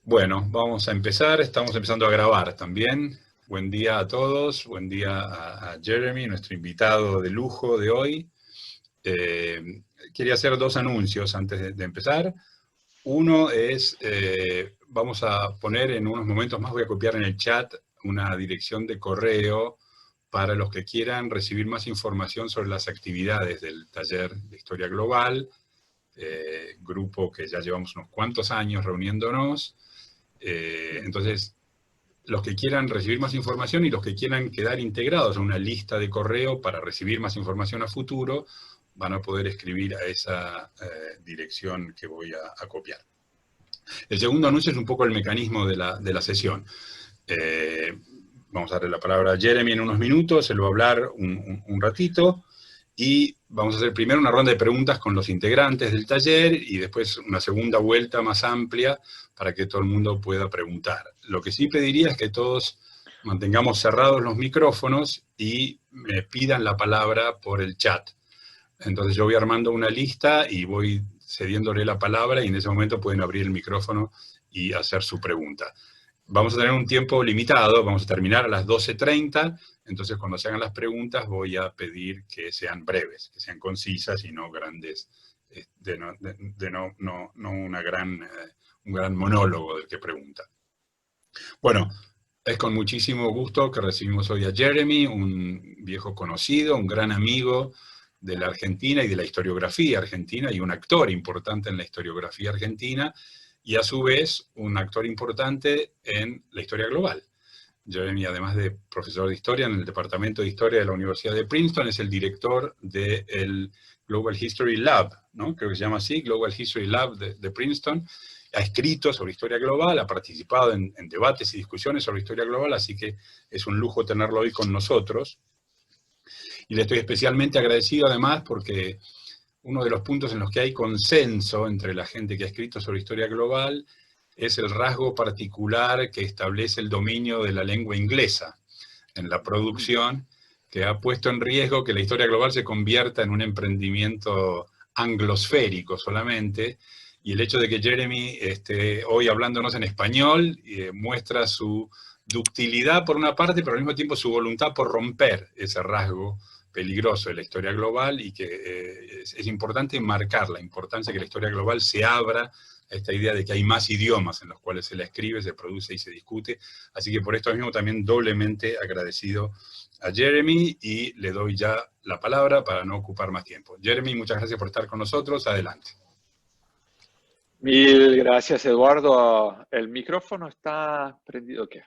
Bueno, vamos a empezar. Estamos empezando a grabar también. Buen día a todos. Buen día a Jeremy, nuestro invitado de lujo de hoy. Quería hacer dos anuncios antes de empezar. Uno es, vamos a poner en unos momentos más, voy a copiar en el chat una dirección de correo para los que quieran recibir más información sobre las actividades del taller de Historia Global, grupo que ya llevamos unos cuantos años reuniéndonos. Entonces, los que quieran recibir más información y los que quieran quedar integrados a una lista de correo para recibir más información a futuro, van a poder escribir a esa dirección que voy a copiar. El segundo anuncio es un poco el mecanismo de la sesión. Vamos a darle la palabra a Jeremy en unos minutos, él va a hablar un ratito, y vamos a hacer primero una ronda de preguntas con los integrantes del taller y después una segunda vuelta más amplia para que todo el mundo pueda preguntar. Lo que sí pediría es que todos mantengamos cerrados los micrófonos y me pidan la palabra por el chat. Entonces yo voy armando una lista y voy cediéndole la palabra y en ese momento pueden abrir el micrófono y hacer su pregunta. Vamos a tener un tiempo limitado, vamos a terminar a las 12:30, entonces cuando se hagan las preguntas voy a pedir que sean breves, que sean concisas y no grandes, no un gran monólogo del que pregunta. Bueno, es con muchísimo gusto que recibimos hoy a Jeremy, un viejo conocido, un gran amigo de la Argentina y de la historiografía argentina, y un actor importante en la historiografía argentina, y a su vez un actor importante en la historia global. Jeremy, además de profesor de historia en el Departamento de Historia de la Universidad de Princeton, es el director del Global History Lab, ¿no? Creo que se llama así, Global History Lab de Princeton. Ha escrito sobre historia global, ha participado en debates y discusiones sobre historia global, así que es un lujo tenerlo hoy con nosotros. Y le estoy especialmente agradecido además porque uno de los puntos en los que hay consenso entre la gente que ha escrito sobre historia global es el rasgo particular que establece el dominio de la lengua inglesa en la producción, que ha puesto en riesgo que la historia global se convierta en un emprendimiento anglosférico solamente, y el hecho de que Jeremy esté hoy hablándonos en español muestra su ductilidad por una parte, pero al mismo tiempo su voluntad por romper ese rasgo peligroso de la historia global, y que es importante marcar la importancia de que la historia global se abra a esta idea de que hay más idiomas en los cuales se la escribe, se produce y se discute. Así que por esto mismo también doblemente agradecido a Jeremy, y le doy ya la palabra para no ocupar más tiempo. Jeremy, muchas gracias por estar con nosotros. Adelante. Mil gracias, Eduardo. ¿El micrófono está prendido? ¿Qué?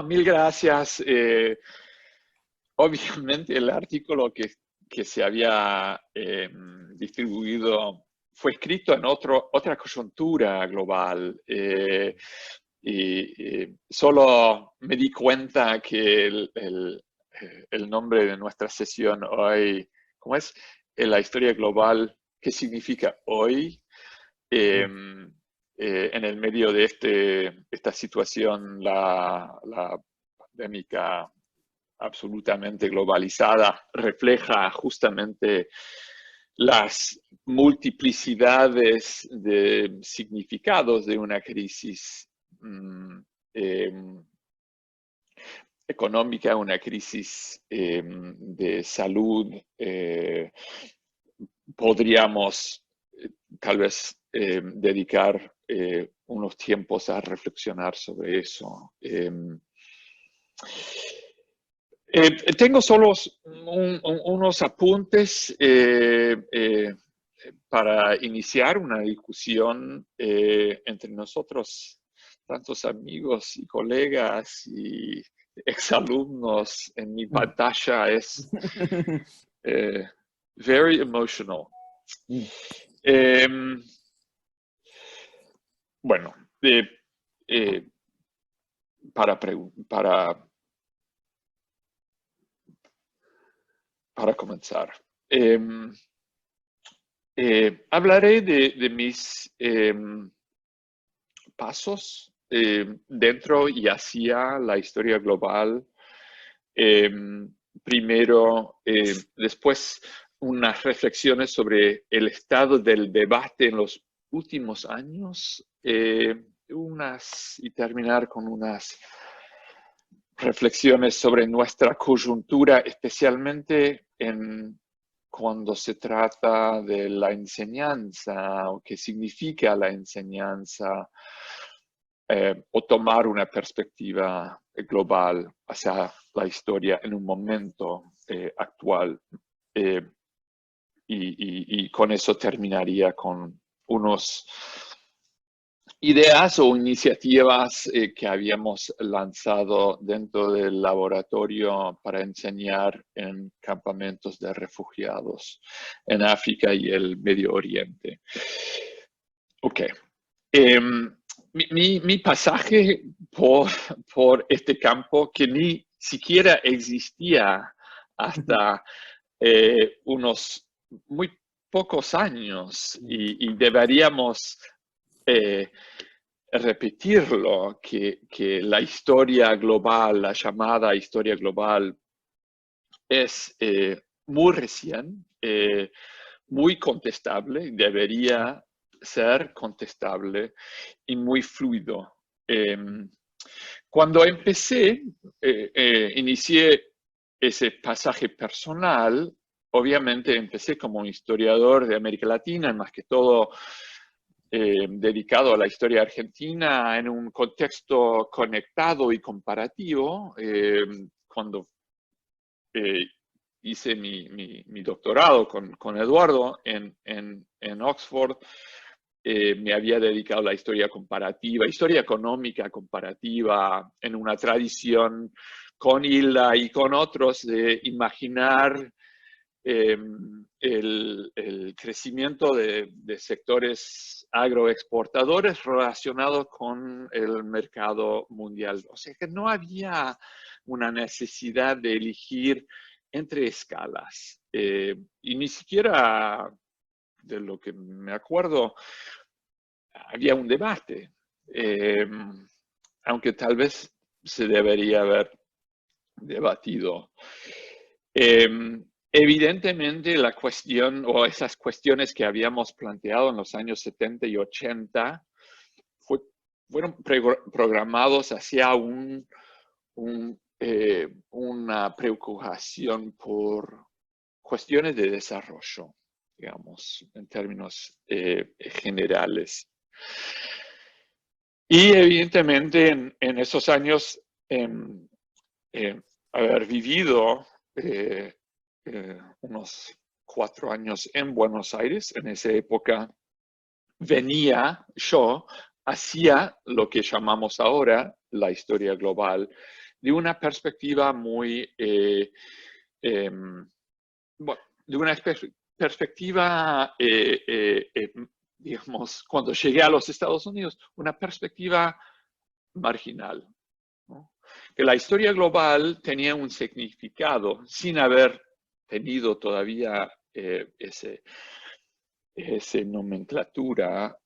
Mil gracias. Obviamente el artículo que se había distribuido fue escrito en otra coyuntura global. Y solo me di cuenta que el nombre de nuestra sesión hoy, ¿cómo es? La historia global, ¿qué significa hoy? En el medio de esta situación, la pandémica absolutamente globalizada, refleja justamente las multiplicidades de significados de una crisis económica, una crisis de salud. Podríamos tal vez dedicar unos tiempos a reflexionar sobre eso. Tengo solo unos apuntes para iniciar una discusión entre nosotros, tantos amigos y colegas y exalumnos. En mi pantalla es very emotional. Bueno, para comenzar, hablaré de mis pasos dentro y hacia la historia global. Primero, después unas reflexiones sobre el estado del debate en los últimos años, y terminar con unas reflexiones sobre nuestra coyuntura, especialmente cuando se trata de la enseñanza o qué significa la enseñanza, o tomar una perspectiva global hacia la historia en un momento actual. Y con eso terminaría con unos ideas o iniciativas que habíamos lanzado dentro del laboratorio para enseñar en campamentos de refugiados en África y el Medio Oriente. Ok. Mi pasaje por este campo, que ni siquiera existía hasta unos muy pocos años, y deberíamos repetirlo, que la historia global, la llamada historia global, es muy recién, muy contestable, debería ser contestable y muy fluido. Cuando inicié ese pasaje personal, obviamente empecé como un historiador de América Latina, más que todo dedicado a la historia argentina en un contexto conectado y comparativo. Cuando hice mi doctorado con Eduardo en Oxford, me había dedicado a la historia comparativa, historia económica comparativa, en una tradición con Hilda y con otros de imaginar el crecimiento de sectores agroexportadores relacionados con el mercado mundial. O sea que no había una necesidad de elegir entre escalas. Y ni siquiera, de lo que me acuerdo, había un debate, aunque tal vez se debería haber debatido. Evidentemente la cuestión, o esas cuestiones que habíamos planteado en los años 70 y 80 fueron programados hacia una preocupación por cuestiones de desarrollo, digamos, en términos generales. Y evidentemente en esos años, haber vivido unos 4 años en Buenos Aires, en esa época hacía lo que llamamos ahora la historia global, de una perspectiva muy, de una perspectiva, digamos, cuando llegué a los Estados Unidos, una perspectiva marginal, ¿no? Que la historia global tenía un significado sin haber tenido todavía esa nomenclatura.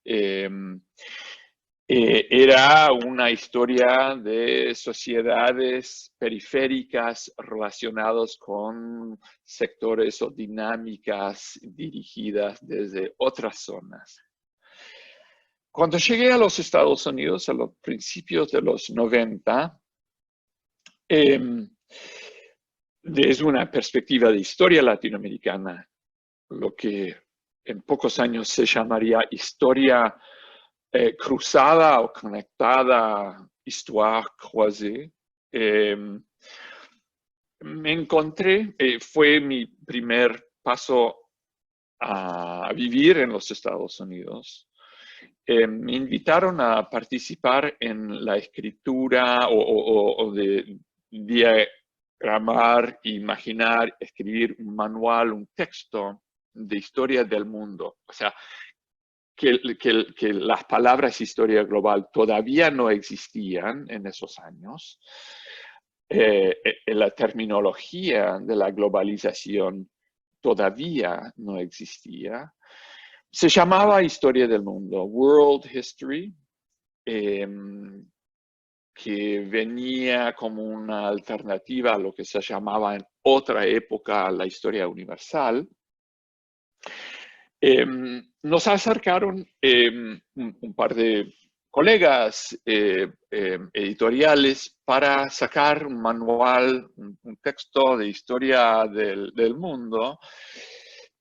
Era una historia de sociedades periféricas relacionadas con sectores o dinámicas dirigidas desde otras zonas. Cuando llegué a los Estados Unidos a los principios de los 90, desde una perspectiva de historia latinoamericana, lo que en pocos años se llamaría historia cruzada o conectada, histoire croisée, me encontré, fue mi primer paso a vivir en los Estados Unidos. Me invitaron a participar en la escritura o de diagramar, imaginar, escribir un manual, un texto de historia del mundo. O sea, que las palabras historia global todavía no existían en esos años. La terminología de la globalización todavía no existía. Se llamaba Historia del Mundo, World History, que venía como una alternativa a lo que se llamaba en otra época la historia universal. Nos acercaron un par de colegas editoriales para sacar un manual, un texto de historia del mundo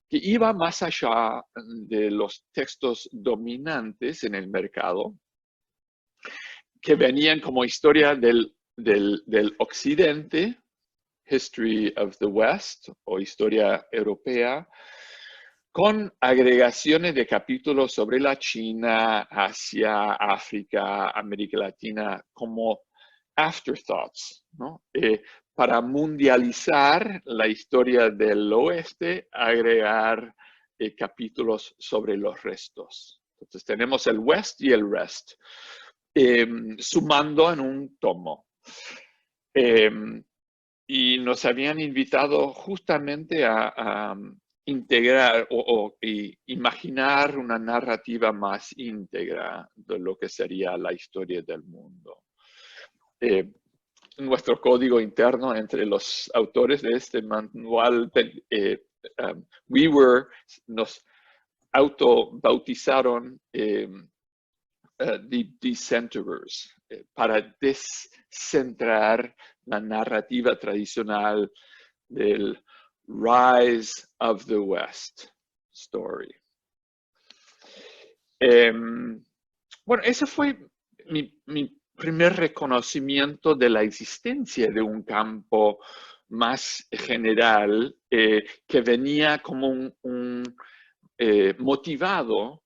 que iba más allá de los textos dominantes en el mercado, que venían como historia del occidente, History of the West, o historia europea, con agregaciones de capítulos sobre la China, Asia, África, América Latina, como afterthoughts, ¿no? Para mundializar la historia del oeste, agregar capítulos sobre los restos. Entonces tenemos el West y el Rest, sumando en un tomo. Y nos habían invitado justamente a integrar o imaginar una narrativa más íntegra de lo que sería la historia del mundo. Nuestro código interno entre los autores de este manual, nos autobautizaron the Decenterers, para descentrar la narrativa tradicional del Rise of the West story. Bueno, ese fue mi primer reconocimiento de la existencia de un campo más general que venía como motivado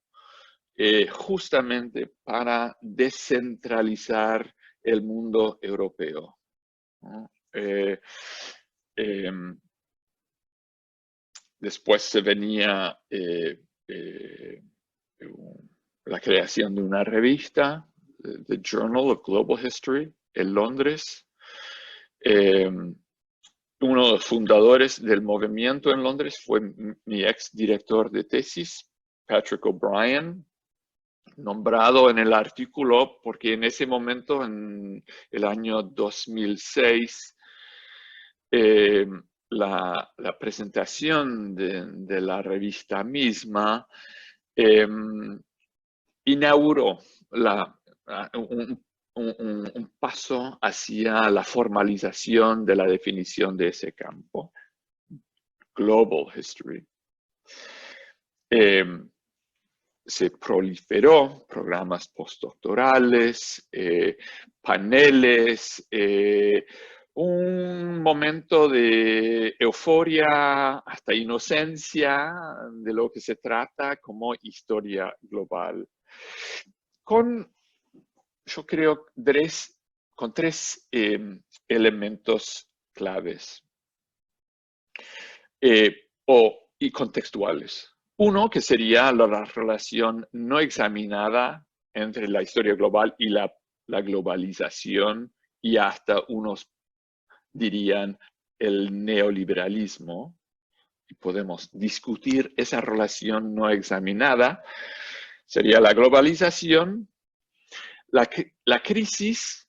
justamente para descentralizar el mundo europeo, ¿no? Después se venía la creación de una revista, The Journal of Global History, en Londres. Uno de los fundadores del movimiento en Londres fue mi ex director de tesis, Patrick O'Brien, nombrado en el artículo porque en ese momento, en el año 2006, la presentación de la revista misma inauguró un paso hacia la formalización de la definición de ese campo, Global History. Se proliferó programas postdoctorales, paneles, un momento de euforia hasta inocencia de lo que se trata como historia global. Yo creo, con tres elementos claves y contextuales. Uno, que sería la relación no examinada entre la historia global y la globalización, y hasta unos dirían el neoliberalismo. Y podemos discutir esa relación no examinada. Sería la globalización, la crisis,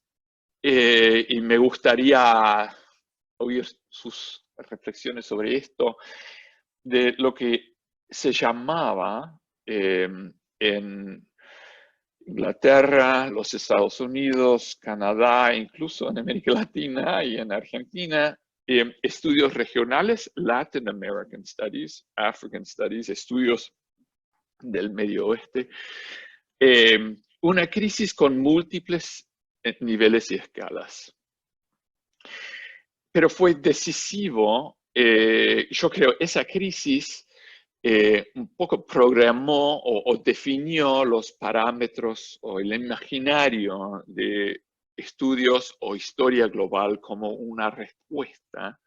y me gustaría oír sus reflexiones sobre esto, de lo que se llamaba en Inglaterra, los Estados Unidos, Canadá, incluso en América Latina y en Argentina, estudios regionales, Latin American Studies, African Studies, estudios del Medio Oeste, una crisis con múltiples niveles y escalas. Pero fue decisivo, yo creo, esa crisis un poco programó o definió los parámetros o el imaginario de estudios o historia global como una respuesta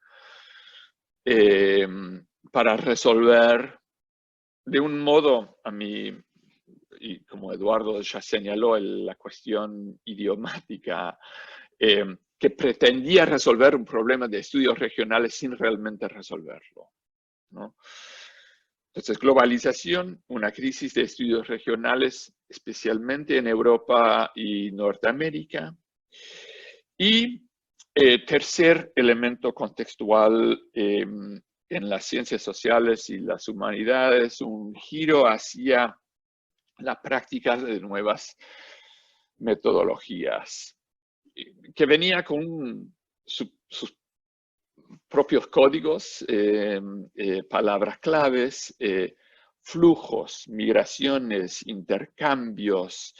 para resolver de un modo, y como Eduardo ya señaló, la cuestión idiomática, que pretendía resolver un problema de estudios regionales sin realmente resolverlo, ¿no? Entonces, globalización, una crisis de estudios regionales, especialmente en Europa y Norteamérica. Y tercer elemento contextual, en las ciencias sociales y las humanidades, un giro hacia la práctica de nuevas metodologías, que venía con sus propios códigos, palabras claves, flujos, migraciones, intercambios,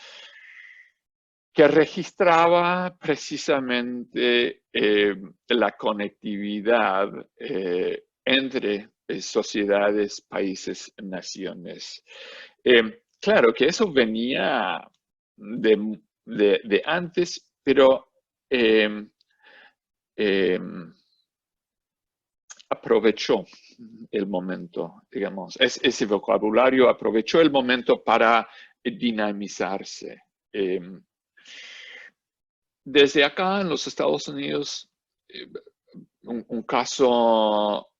que registraba precisamente la conectividad entre sociedades, países, naciones. Claro que eso venía de antes, pero aprovechó el momento, digamos, ese vocabulario aprovechó el momento para dinamizarse. Desde acá en los Estados Unidos, un caso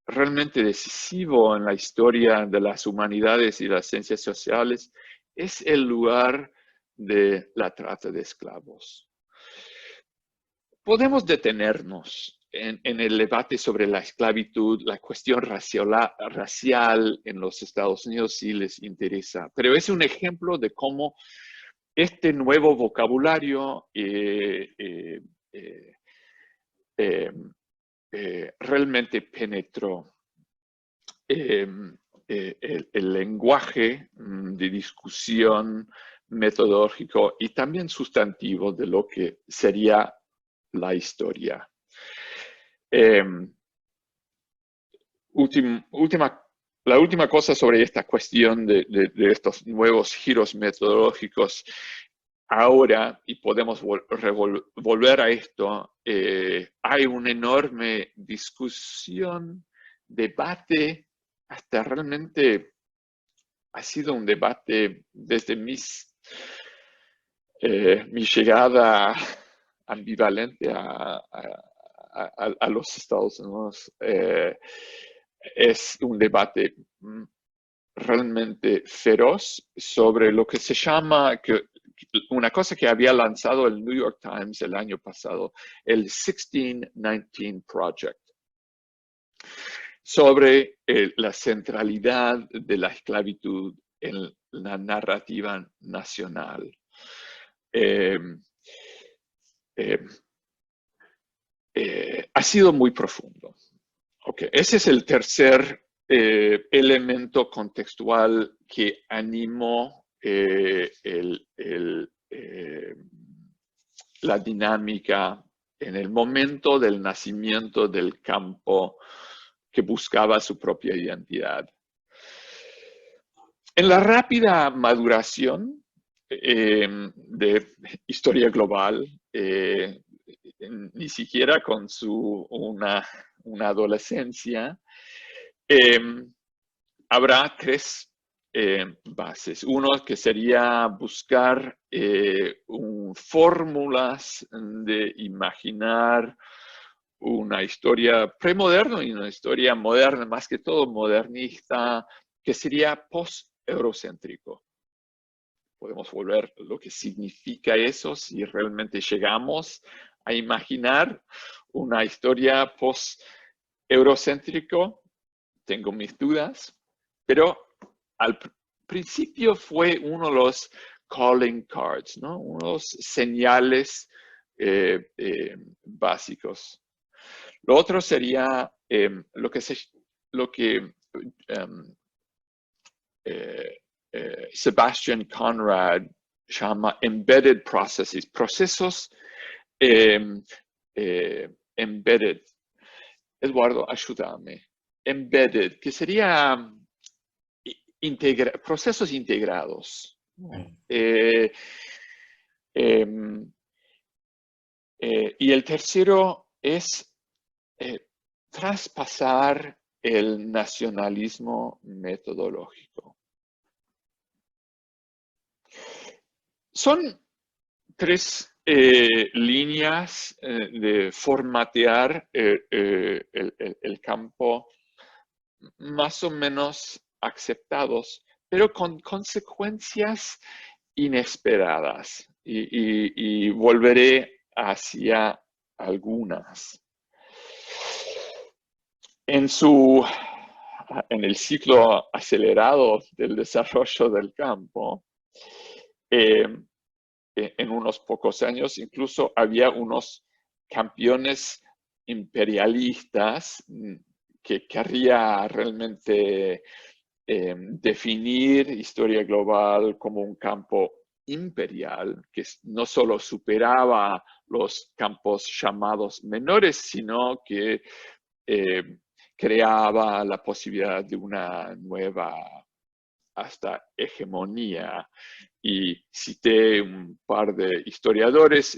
realmente decisivo en la historia de las humanidades y las ciencias sociales es el lugar de la trata de esclavos. Podemos detenernos en el debate sobre la esclavitud, la cuestión racial en los Estados Unidos si les interesa, pero es un ejemplo de cómo este nuevo vocabulario realmente penetró el lenguaje de discusión metodológico y también sustantivo de lo que sería la historia. La última cosa sobre esta cuestión de estos nuevos giros metodológicos ahora, y podemos volver a esto, hay una enorme discusión, debate, hasta realmente ha sido un debate desde mi llegada ambivalente a los Estados Unidos. Es un debate realmente feroz sobre lo que se llama, una cosa que había lanzado el New York Times el año pasado, el 1619 Project, sobre la centralidad de la esclavitud en la narrativa nacional. Ha sido muy profundo. Okay. Ese es el tercer elemento contextual que animó la dinámica en el momento del nacimiento del campo que buscaba su propia identidad. En la rápida maduración de historia global, ni siquiera con una adolescencia, habrá tres bases. Uno que sería buscar fórmulas de imaginar una historia premoderna y una historia moderna, más que todo modernista, que sería post-eurocéntrico. Podemos volver lo que significa eso si realmente llegamos a imaginar una historia post-eurocéntrico. Tengo mis dudas, pero al principio fue uno de los calling cards, ¿no? Uno de los señales básicos. Lo otro sería lo que Sebastian Conrad llama embedded processes, procesos embedded. Eduardo, ayúdame. Embedded, que sería procesos integrados. Y el tercero es traspasar el nacionalismo metodológico. Son tres líneas de formatear el campo más o menos aceptados, pero con consecuencias inesperadas. Y volveré hacia algunas. En el ciclo acelerado del desarrollo del campo, en unos pocos años incluso había unos campeones imperialistas que querría realmente definir historia global como un campo imperial, que no solo superaba los campos llamados menores, sino que creaba la posibilidad de una nueva hasta hegemonía. Y cité un par de historiadores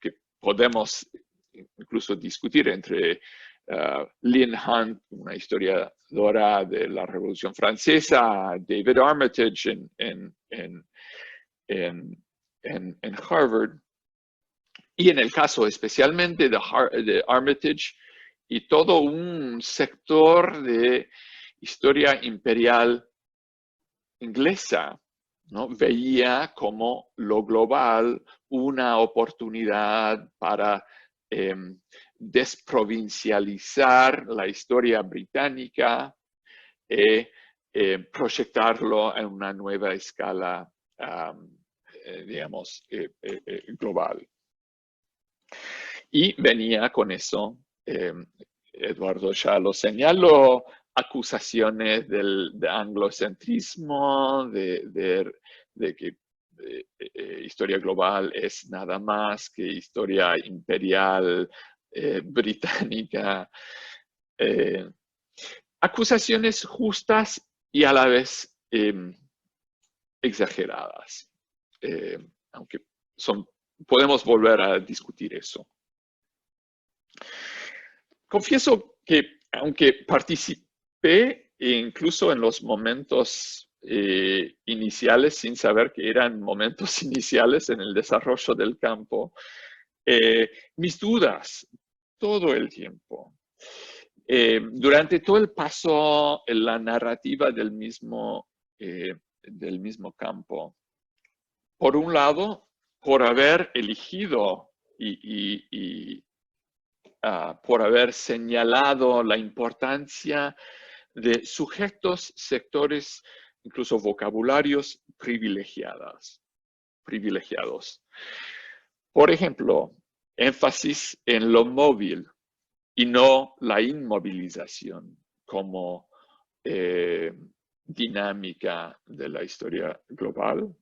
que podemos incluso discutir entre Lynn Hunt, una historiadora de la Revolución Francesa, David Armitage en Harvard, y en el caso especialmente de Armitage y todo un sector de historia imperial inglesa, ¿no? Veía como lo global una oportunidad para desprovincializar la historia británica y proyectarlo en una nueva escala, digamos, global. Y venía con eso, Eduardo ya lo señaló, acusaciones de anglocentrismo, de que historia global es nada más que historia imperial británica. Acusaciones justas y a la vez exageradas, aunque podemos volver a discutir eso. Confieso que aunque participé incluso en los momentos iniciales, sin saber que eran momentos iniciales en el desarrollo del campo, mis dudas todo el tiempo. Durante todo el paso en la narrativa del mismo campo. Por un lado, por haber elegido por haber señalado la importancia de sujetos, sectores, incluso vocabularios privilegiados. Por ejemplo, énfasis en lo móvil y no la inmovilización como dinámica de la historia global.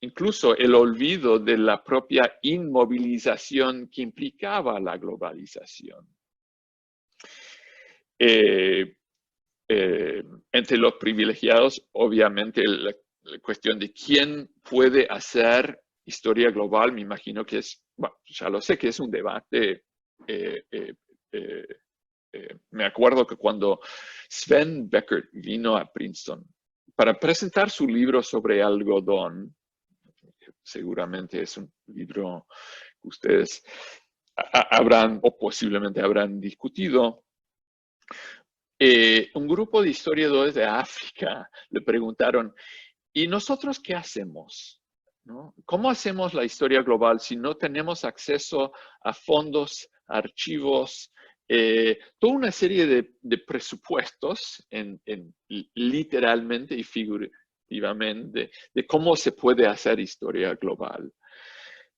Incluso el olvido de la propia inmovilización que implicaba la globalización. Entre los privilegiados, obviamente, la cuestión de quién puede hacer historia global, me imagino que es, bueno, ya lo sé que es un debate. Me acuerdo que cuando Sven Beckert vino a Princeton para presentar su libro sobre algodón, seguramente es un libro que ustedes habrán o posiblemente habrán discutido. Un grupo de historiadores de África le preguntaron, ¿y nosotros qué hacemos? ¿No? ¿Cómo hacemos la historia global si no tenemos acceso a fondos, archivos, toda una serie de presupuestos literalmente y figurativamente de cómo se puede hacer historia global?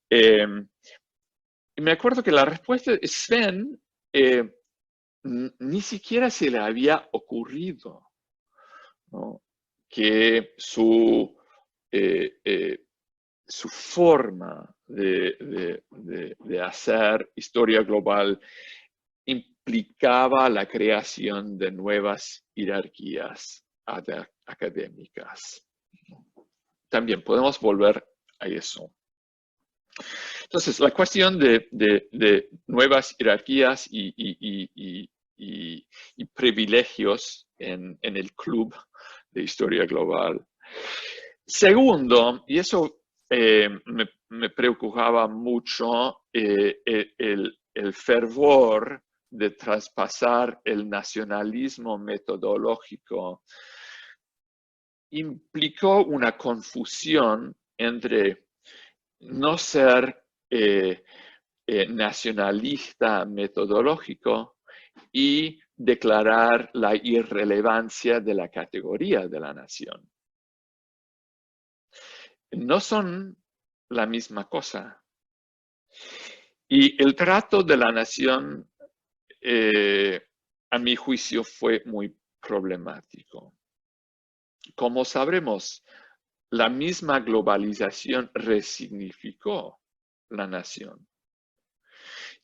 Y me acuerdo que la respuesta de Sven ni siquiera se le había ocurrido, ¿no? Que su forma de hacer historia global implicaba la creación de nuevas jerarquías académicas. También podemos volver a eso. Entonces, la cuestión de nuevas jerarquías y privilegios en el club de historia global. Segundo, y eso me preocupaba mucho, el fervor de traspasar el nacionalismo metodológico implicó una confusión entre no ser nacionalista metodológico y declarar la irrelevancia de la categoría de la nación. No son la misma cosa. Y el trato de la nación, a mi juicio, fue muy problemático. Como sabremos, la misma globalización resignificó la nación.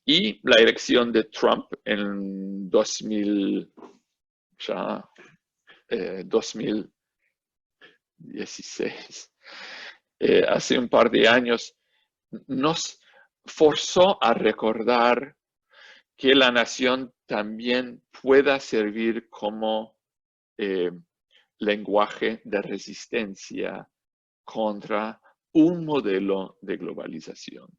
Y la elección de Trump en 2016, hace un par de años, nos forzó a recordar que la nación también pueda servir como lenguaje de resistencia contra un modelo de globalización.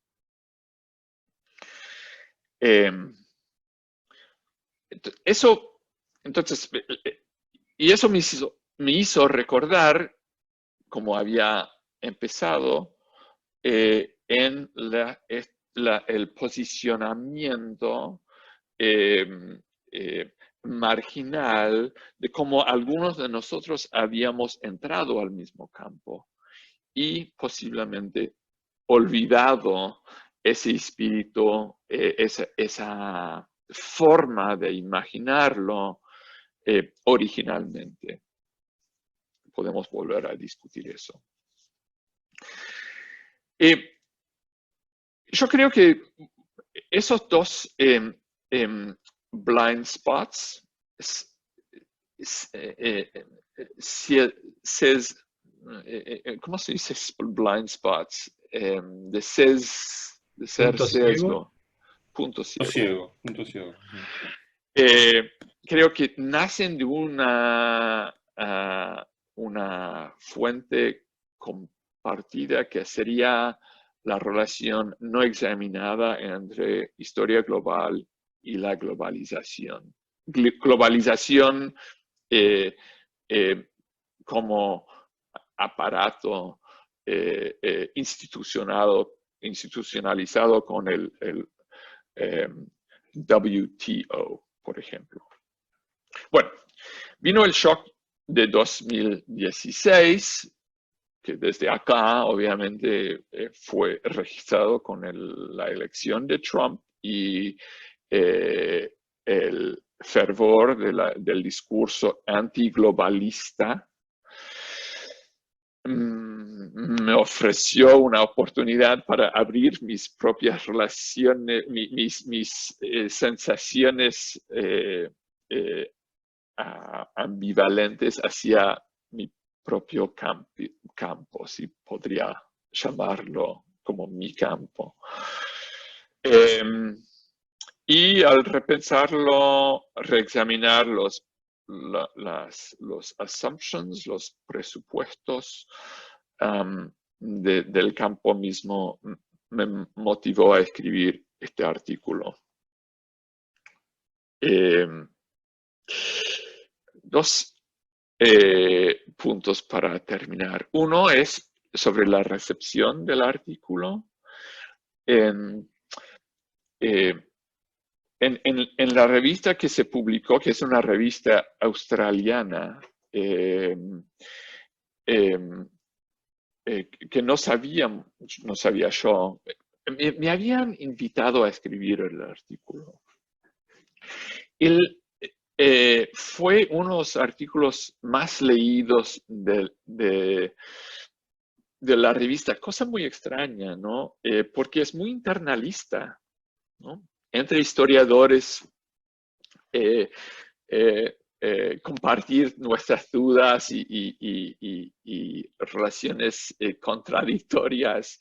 Eso me hizo recordar, como había empezado, en el posicionamiento marginal de cómo algunos de nosotros habíamos entrado al mismo campo y posiblemente olvidado ese espíritu, esa forma de imaginarlo originalmente. Podemos volver a discutir eso. Yo creo que esos dos blind spots, ¿cómo se dice blind spots? De ser Punto sesgo. ciego. Punto ciego. Punto ciego. Creo que nacen de una fuente compartida que sería la relación no examinada entre historia global y la globalización. Globalización como aparato institucionalizado con el WTO, por ejemplo. Bueno, vino el shock de 2016, que desde acá obviamente fue registrado con la elección de Trump y el fervor del discurso antiglobalista. Me ofreció una oportunidad para abrir mis propias relaciones, mis sensaciones ambivalentes hacia mi propio campo, si podría llamarlo como mi campo. Y al repensarlo, reexaminar los assumptions, los presupuestos del campo mismo, me motivó a escribir este artículo. Dos puntos para terminar. Uno es sobre la recepción del artículo. En la revista que se publicó, que es una revista australiana, que no sabía yo, me habían invitado a escribir el artículo. Fue uno de los artículos más leídos de la revista, cosa muy extraña, ¿no? Porque es muy internalista, ¿no? Entre historiadores, compartir nuestras dudas y relaciones contradictorias,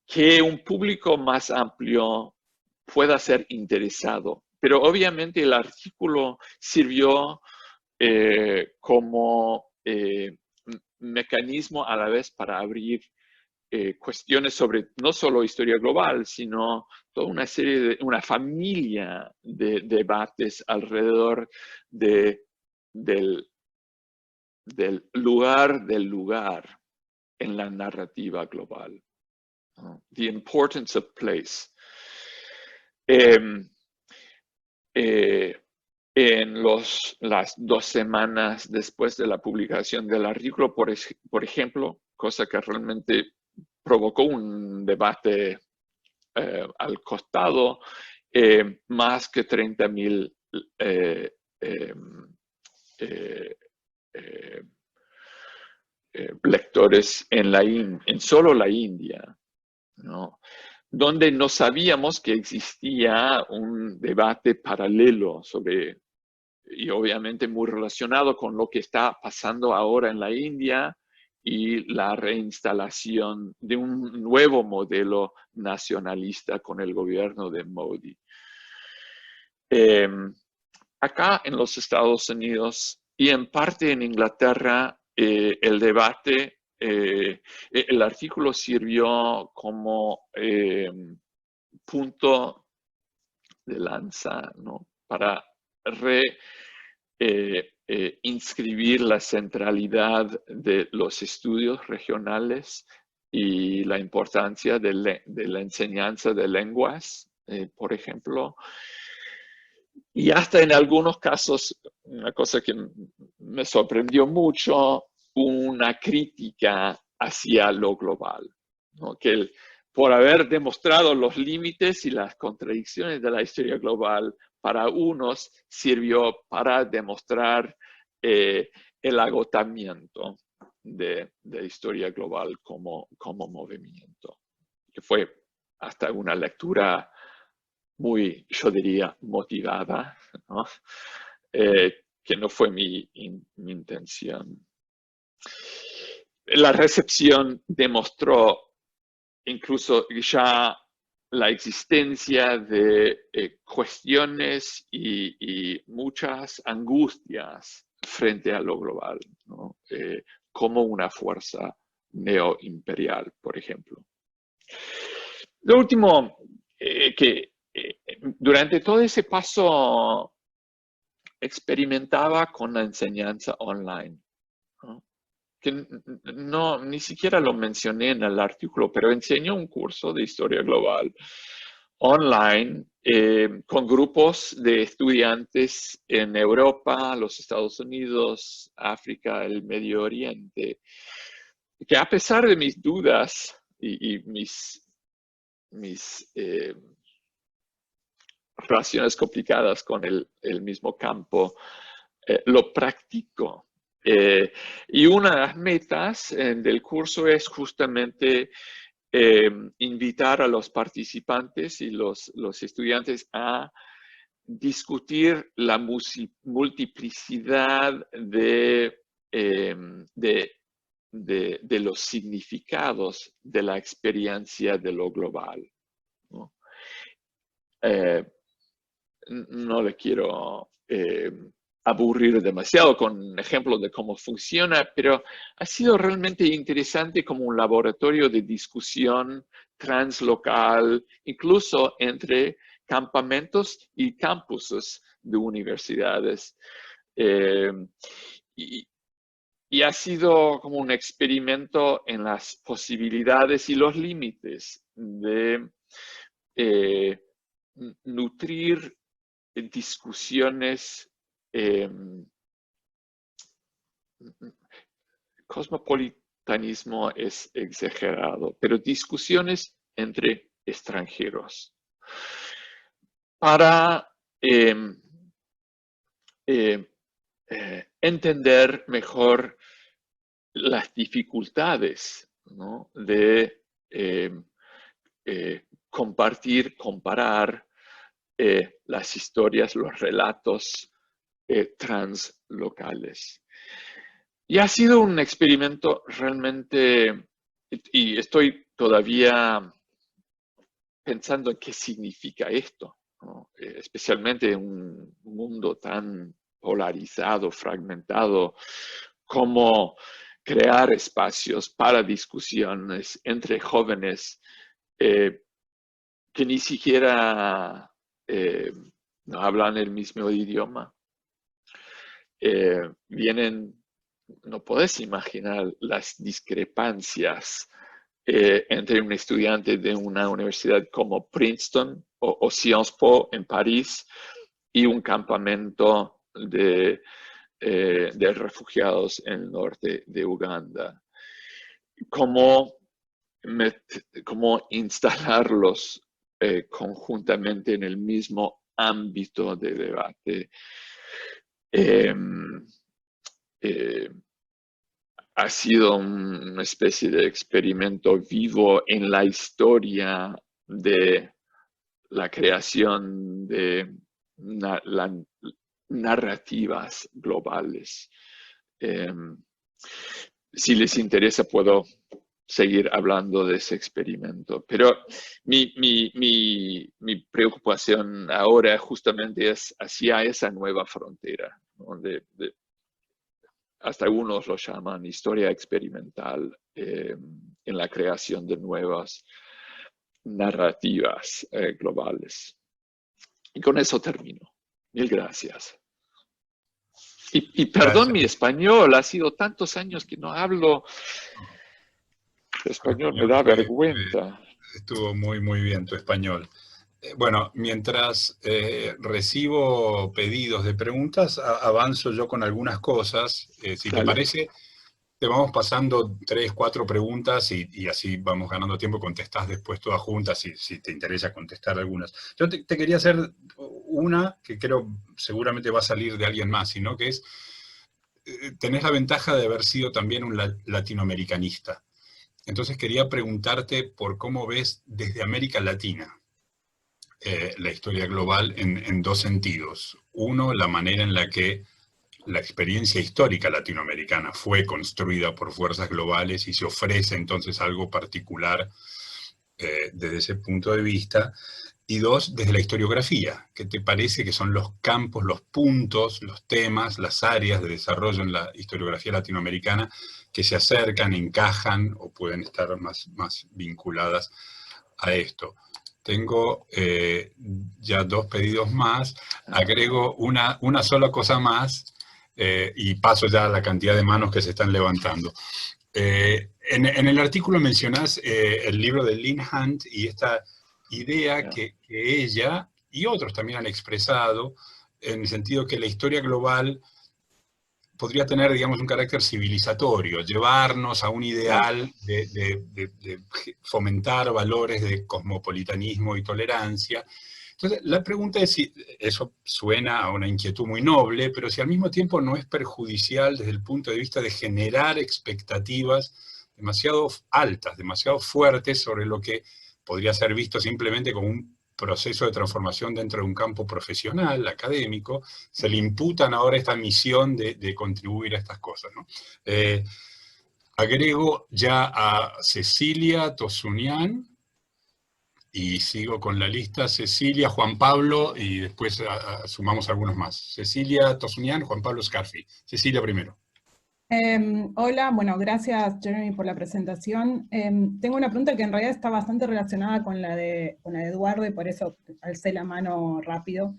que un público más amplio pueda ser interesado. Pero obviamente el artículo sirvió como mecanismo a la vez para abrir cuestiones sobre no solo historia global, sino toda una familia de debates alrededor del lugar en la narrativa global. The importance of place. en las 2 semanas después de la publicación del artículo, por ejemplo, cosa que realmente provocó un debate al costado, más que 30,000 lectores en solo la India, ¿no? Donde no sabíamos que existía un debate paralelo sobre, y obviamente muy relacionado con lo que está pasando ahora en la India y la reinstalación de un nuevo modelo nacionalista con el gobierno de Modi. Acá en los Estados Unidos y en parte en Inglaterra, el debate, el artículo sirvió como punto de lanza, ¿no? Para inscribir la centralidad de los estudios regionales y la importancia de la enseñanza de lenguas, por ejemplo. Y hasta en algunos casos, una cosa que me sorprendió mucho, una crítica hacia lo global, ¿no? Que por haber demostrado los límites y las contradicciones de la historia global, para unos sirvió para demostrar el agotamiento de la historia global como movimiento, que fue hasta una lectura muy, yo diría, motivada, ¿no? Que no fue mi intención. La recepción demostró incluso ya la existencia de cuestiones y muchas angustias frente a lo global, ¿no? Como una fuerza neoimperial, por ejemplo. Lo último, que durante todo ese paso experimentaba con la enseñanza online, ¿no? Que ni siquiera lo mencioné en el artículo, pero enseño un curso de historia global online con grupos de estudiantes en Europa, los Estados Unidos, África, el Medio Oriente, que a pesar de mis dudas y mis relaciones complicadas con el mismo campo, lo practico. Y una de las metas del curso es justamente invitar a los participantes y los estudiantes a discutir la multiplicidad de los significados de la experiencia de lo global, ¿no? No le quiero aburrir demasiado con ejemplos de cómo funciona, pero ha sido realmente interesante como un laboratorio de discusión translocal, incluso entre campamentos y campuses de universidades. Y ha sido como un experimento en las posibilidades y los límites de nutrir discusiones cosmopolitanismo es exagerado, pero discusiones entre extranjeros para entender mejor las dificultades, ¿no? De compartir, comparar las historias, los relatos translocales. Y ha sido un experimento realmente, y estoy todavía pensando en qué significa esto, ¿no? Especialmente en un mundo tan polarizado, fragmentado, como crear espacios para discusiones entre jóvenes que ni siquiera no hablan el mismo idioma. No puedes imaginar las discrepancias entre un estudiante de una universidad como Princeton o Sciences Po en París y un campamento de refugiados en el norte de Uganda. ¿Cómo instalarlos conjuntamente en el mismo ámbito de debate? Ha sido una especie de experimento vivo en la historia de la creación de narrativas globales. Si les interesa, puedo seguir hablando de ese experimento, pero mi preocupación ahora justamente es hacia esa nueva frontera, donde hasta algunos lo llaman historia experimental, en la creación de nuevas narrativas globales. Y con eso termino. Mil gracias. Y perdón mi español, ha sido tantos años que no hablo español, me da vergüenza. Estuvo muy, muy bien tu español. Bueno, mientras recibo pedidos de preguntas, avanzo yo con algunas cosas. Si te parece, te vamos pasando 3, 4 preguntas y así vamos ganando tiempo, contestás después todas juntas si te interesa contestar algunas. Yo te quería hacer una que creo seguramente va a salir de alguien más, sino que es, tenés la ventaja de haber sido también un latinoamericanista. Entonces quería preguntarte por cómo ves desde América Latina la historia global en 2 sentidos. Uno, la manera en la que la experiencia histórica latinoamericana fue construida por fuerzas globales y se ofrece entonces algo particular desde ese punto de vista. Y 2, desde la historiografía. ¿Qué te parece que son los campos, los puntos, los temas, las áreas de desarrollo en la historiografía latinoamericana que se acercan, encajan o pueden estar más vinculadas a esto? Tengo ya 2 pedidos más. Agrego una sola cosa más y paso ya a la cantidad de manos que se están levantando. En el artículo mencionás el libro de Lynn Hunt y esta idea que ella y otros también han expresado en el sentido que la historia global podría tener, digamos, un carácter civilizatorio, llevarnos a un ideal de fomentar valores de cosmopolitanismo y tolerancia. Entonces, la pregunta es si eso suena a una inquietud muy noble, pero si al mismo tiempo no es perjudicial desde el punto de vista de generar expectativas demasiado altas, demasiado fuertes sobre lo que podría ser visto simplemente como un proceso de transformación dentro de un campo profesional, académico. Se le imputan ahora esta misión de contribuir a estas cosas, ¿no? Agrego ya a Cecilia Tosunian, y sigo con la lista. Cecilia, Juan Pablo, y después sumamos algunos más. Cecilia Tosunian, Juan Pablo Scarfi. Cecilia primero. Hola, bueno, gracias Jeremy por la presentación. Tengo una pregunta que en realidad está bastante relacionada con la de Eduardo y por eso alcé la mano rápido.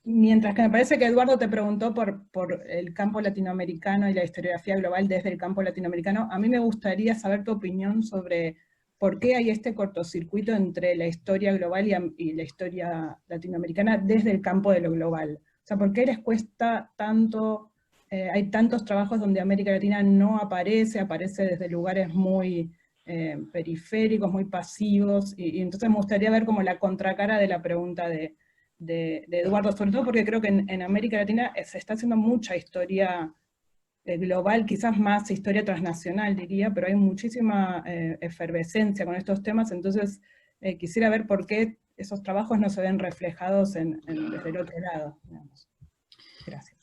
Mientras que me parece que Eduardo te preguntó por el campo latinoamericano y la historiografía global desde el campo latinoamericano, a mí me gustaría saber tu opinión sobre por qué hay este cortocircuito entre la historia global y la historia latinoamericana desde el campo de lo global. O sea, ¿por qué les cuesta tanto? Hay tantos trabajos donde América Latina no aparece desde lugares muy periféricos, muy pasivos, y entonces me gustaría ver como la contracara de la pregunta de Eduardo, sobre todo porque creo que en América Latina se está haciendo mucha historia global, quizás más historia transnacional diría, pero hay muchísima efervescencia con estos temas, entonces quisiera ver por qué esos trabajos no se ven reflejados desde el otro lado, digamos. Gracias.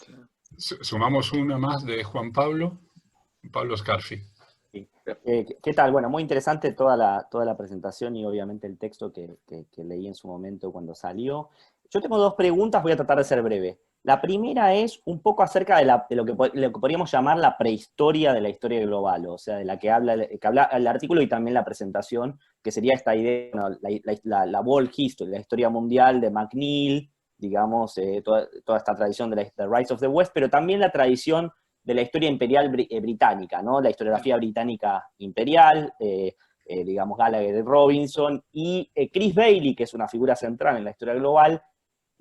Sumamos una más de Juan Pablo Scarfi. Sí. ¿Qué tal? Bueno, muy interesante toda la presentación y obviamente el texto que leí en su momento cuando salió. Yo tengo 2 preguntas, voy a tratar de ser breve. La primera es un poco acerca de lo que podríamos llamar la prehistoria de la historia global, o sea, de la que habla el artículo y también la presentación, que sería esta idea, bueno, la world history, la historia mundial de McNeill, digamos, toda esta tradición de The Rise of the West, pero también la tradición de la historia imperial británica, ¿no? La historiografía británica imperial, digamos, Gallagher y Robinson, y Chris Bailey, que es una figura central en la historia global,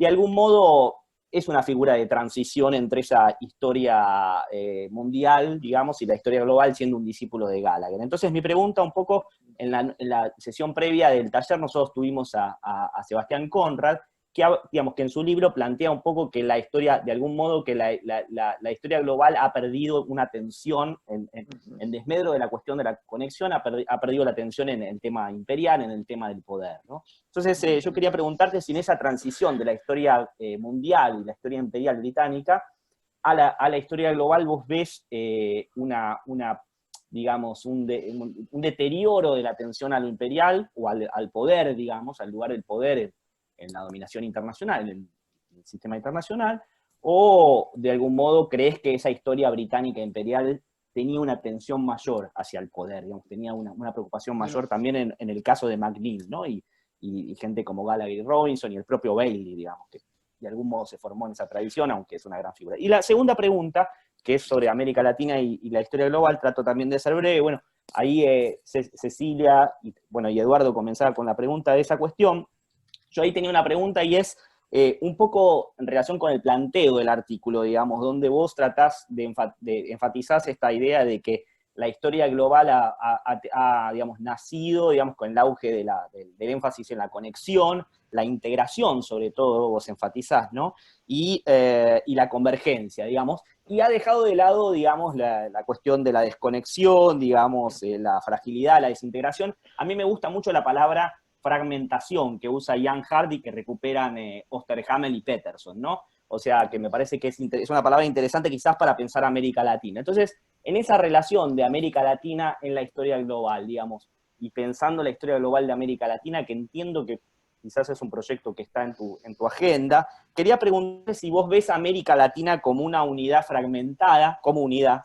de algún modo es una figura de transición entre esa historia mundial, digamos, y la historia global, siendo un discípulo de Gallagher. Entonces mi pregunta un poco, en la sesión previa del taller nosotros tuvimos a Sebastián Conrad, que, digamos, que en su libro plantea un poco que la historia, de algún modo, que la historia global ha perdido una tensión, en desmedro de la cuestión de la conexión, ha perdido la tensión en el tema imperial, en el tema del poder, ¿no? Entonces yo quería preguntarte si en esa transición de la historia mundial y la historia imperial británica a la historia global vos ves digamos, un deterioro de la atención a lo imperial o al poder, digamos, al lugar del poder en la dominación internacional, en el sistema internacional, o de algún modo crees que esa historia británica imperial tenía una tensión mayor hacia el poder, digamos, tenía una preocupación mayor también en el caso de Maclean, ¿no? Y gente como Gallagher y Robinson y el propio Bailey, digamos, que de algún modo se formó en esa tradición, aunque es una gran figura. Y la segunda pregunta, que es sobre América Latina y la historia global, trato también de ser breve. Bueno, ahí Cecilia y Eduardo comenzaban con la pregunta de esa cuestión. Yo ahí tenía una pregunta y es un poco en relación con el planteo del artículo, digamos, donde vos tratás de enfatizar esta idea de que la historia global digamos, nacido, digamos, con el auge del énfasis en la conexión, la integración, sobre todo, vos enfatizás, ¿no? Y la convergencia, digamos, y ha dejado de lado, digamos, la cuestión de la desconexión, digamos, la fragilidad, la desintegración. A mí me gusta mucho la palabra fragmentación que usa Ian Hardy, que recuperan Osterhammel y Peterson, ¿no? O sea, que me parece que es una palabra interesante quizás para pensar América Latina. Entonces, en esa relación de América Latina en la historia global, digamos, y pensando la historia global de América Latina, que entiendo que quizás es un proyecto que está en tu agenda, quería preguntar si vos ves a América Latina como una unidad fragmentada,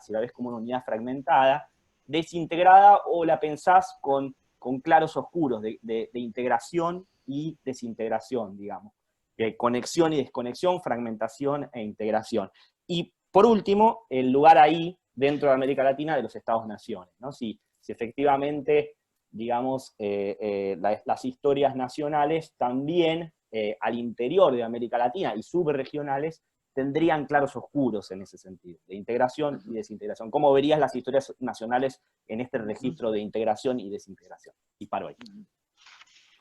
si la ves como una unidad fragmentada, desintegrada, o la pensás con claros oscuros de integración y desintegración, digamos. Conexión y desconexión, fragmentación e integración. Y por último, el lugar ahí, dentro de América Latina, de los Estados-naciones, ¿no? Si efectivamente, digamos, las historias nacionales también al interior de América Latina y subregionales tendrían claros oscuros en ese sentido, de integración y desintegración. ¿Cómo verías las historias nacionales en este registro de integración y desintegración? Y paro ahí.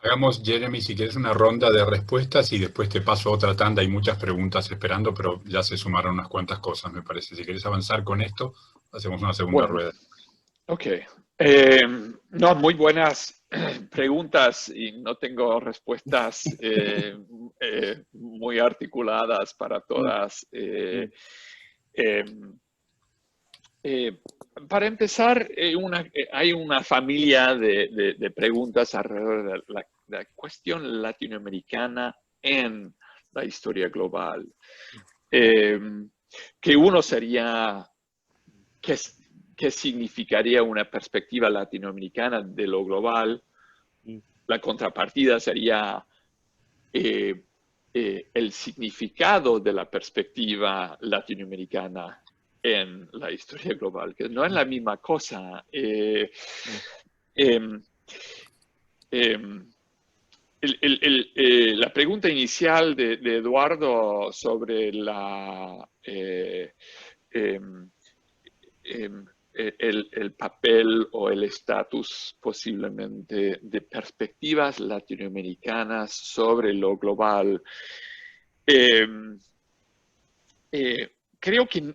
Hagamos, Jeremy, si quieres una ronda de respuestas y después te paso otra tanda. Hay muchas preguntas esperando, pero ya se sumaron unas cuantas cosas, me parece. Si quieres avanzar con esto, hacemos una segunda rueda. Ok. No, muy buenas preguntas y no tengo respuestas muy articuladas para todas. Para empezar, hay una familia de preguntas alrededor de la cuestión latinoamericana en la historia global. Que uno sería, ¿qué significaría una perspectiva latinoamericana de lo global? La contrapartida sería el significado de la perspectiva latinoamericana en la historia global, que no es la misma cosa. La pregunta inicial de Eduardo sobre el papel o el estatus posiblemente de perspectivas latinoamericanas sobre lo global. Creo que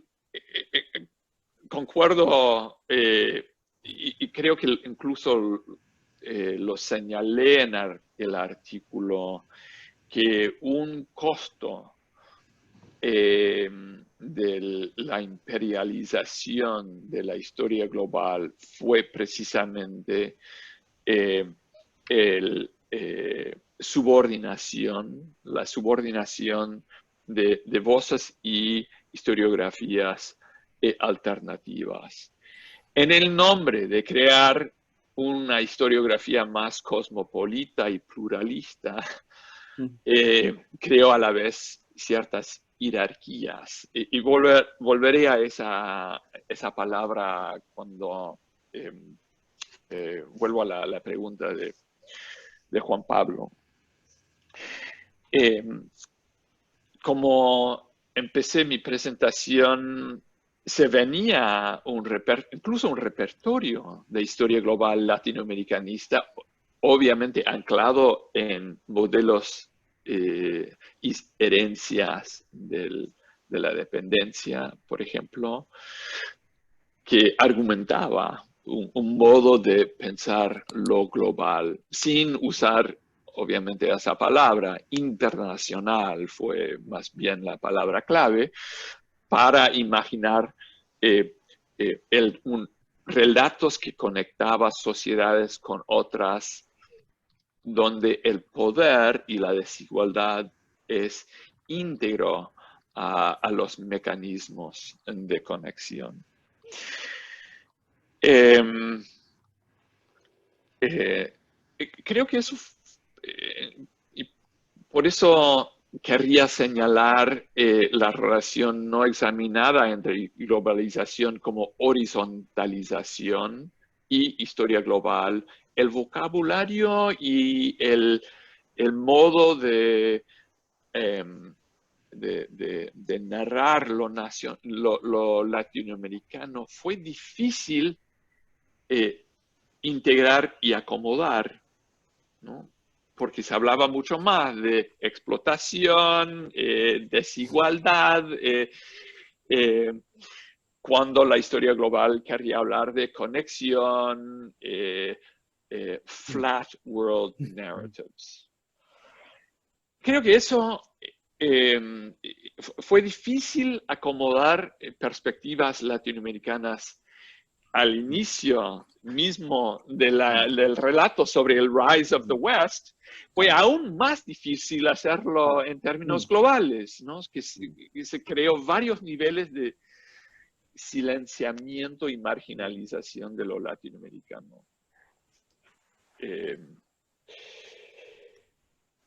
concuerdo y creo que incluso lo señalé en el artículo, que un costo de la imperialización de la historia global fue precisamente la subordinación de voces y historiografías alternativas. En el nombre de crear una historiografía más cosmopolita y pluralista, creó a la vez ciertas jerarquías. Y volveré a esa palabra cuando vuelvo a la pregunta de Juan Pablo. como empecé mi presentación, se venía incluso un repertorio de historia global latinoamericanista, obviamente anclado en modelos y herencias de la dependencia, por ejemplo, que argumentaba un modo de pensar lo global, sin usar, obviamente, esa palabra. Internacional fue más bien la palabra clave para imaginar relatos que conectaba sociedades con otras, donde el poder y la desigualdad es íntegro a los mecanismos de conexión. Creo que eso, y por eso querría señalar la relación no examinada entre globalización como horizontalización y historia global, el vocabulario y el modo de narrar lo latinoamericano fue difícil integrar y acomodar, ¿no? Porque se hablaba mucho más de explotación, desigualdad, cuando la historia global quería hablar de conexión, flat world narratives. Creo que eso fue difícil acomodar perspectivas latinoamericanas al inicio mismo del relato sobre el Rise of the West. Fue aún más difícil hacerlo en términos globales, ¿no? Que se creó varios niveles de silenciamiento y marginalización de lo latinoamericano.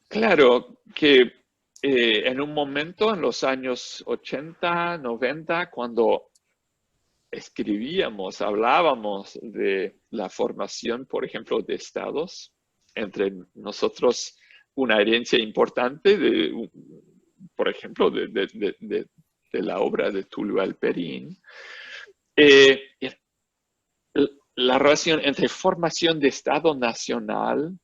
Claro que en un momento, en los años 80, 90, cuando escribíamos, hablábamos de la formación, por ejemplo, de estados, entre nosotros una herencia importante, por ejemplo, de la obra de Tulio Alperín, la relación entre formación de Estado nacional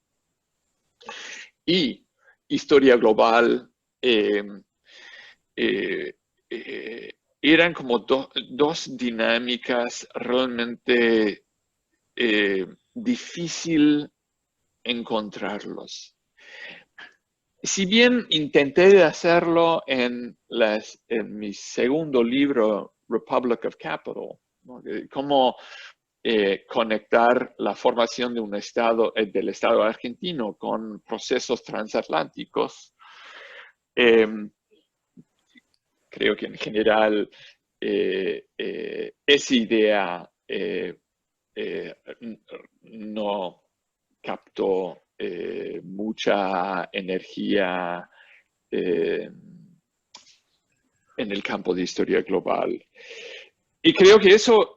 y historia global eran como dos dinámicas realmente difícil encontrarlos. Si bien intenté hacerlo en mi segundo libro, Republic of Capital, ¿no? Cómo conectar la formación de un Estado, del Estado argentino, con procesos transatlánticos. Creo que en general esa idea no captó mucha energía en el campo de historia global. Y creo que eso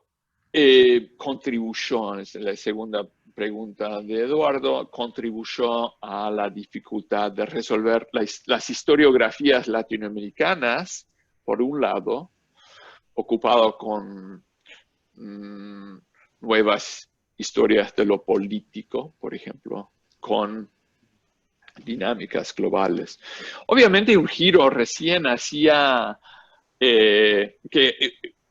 contribuyó, es la segunda pregunta de Eduardo, contribuyó a la dificultad de resolver las historiografías latinoamericanas, por un lado, ocupado con nuevas historias de lo político, por ejemplo, con dinámicas globales. Obviamente un giro recién hacía que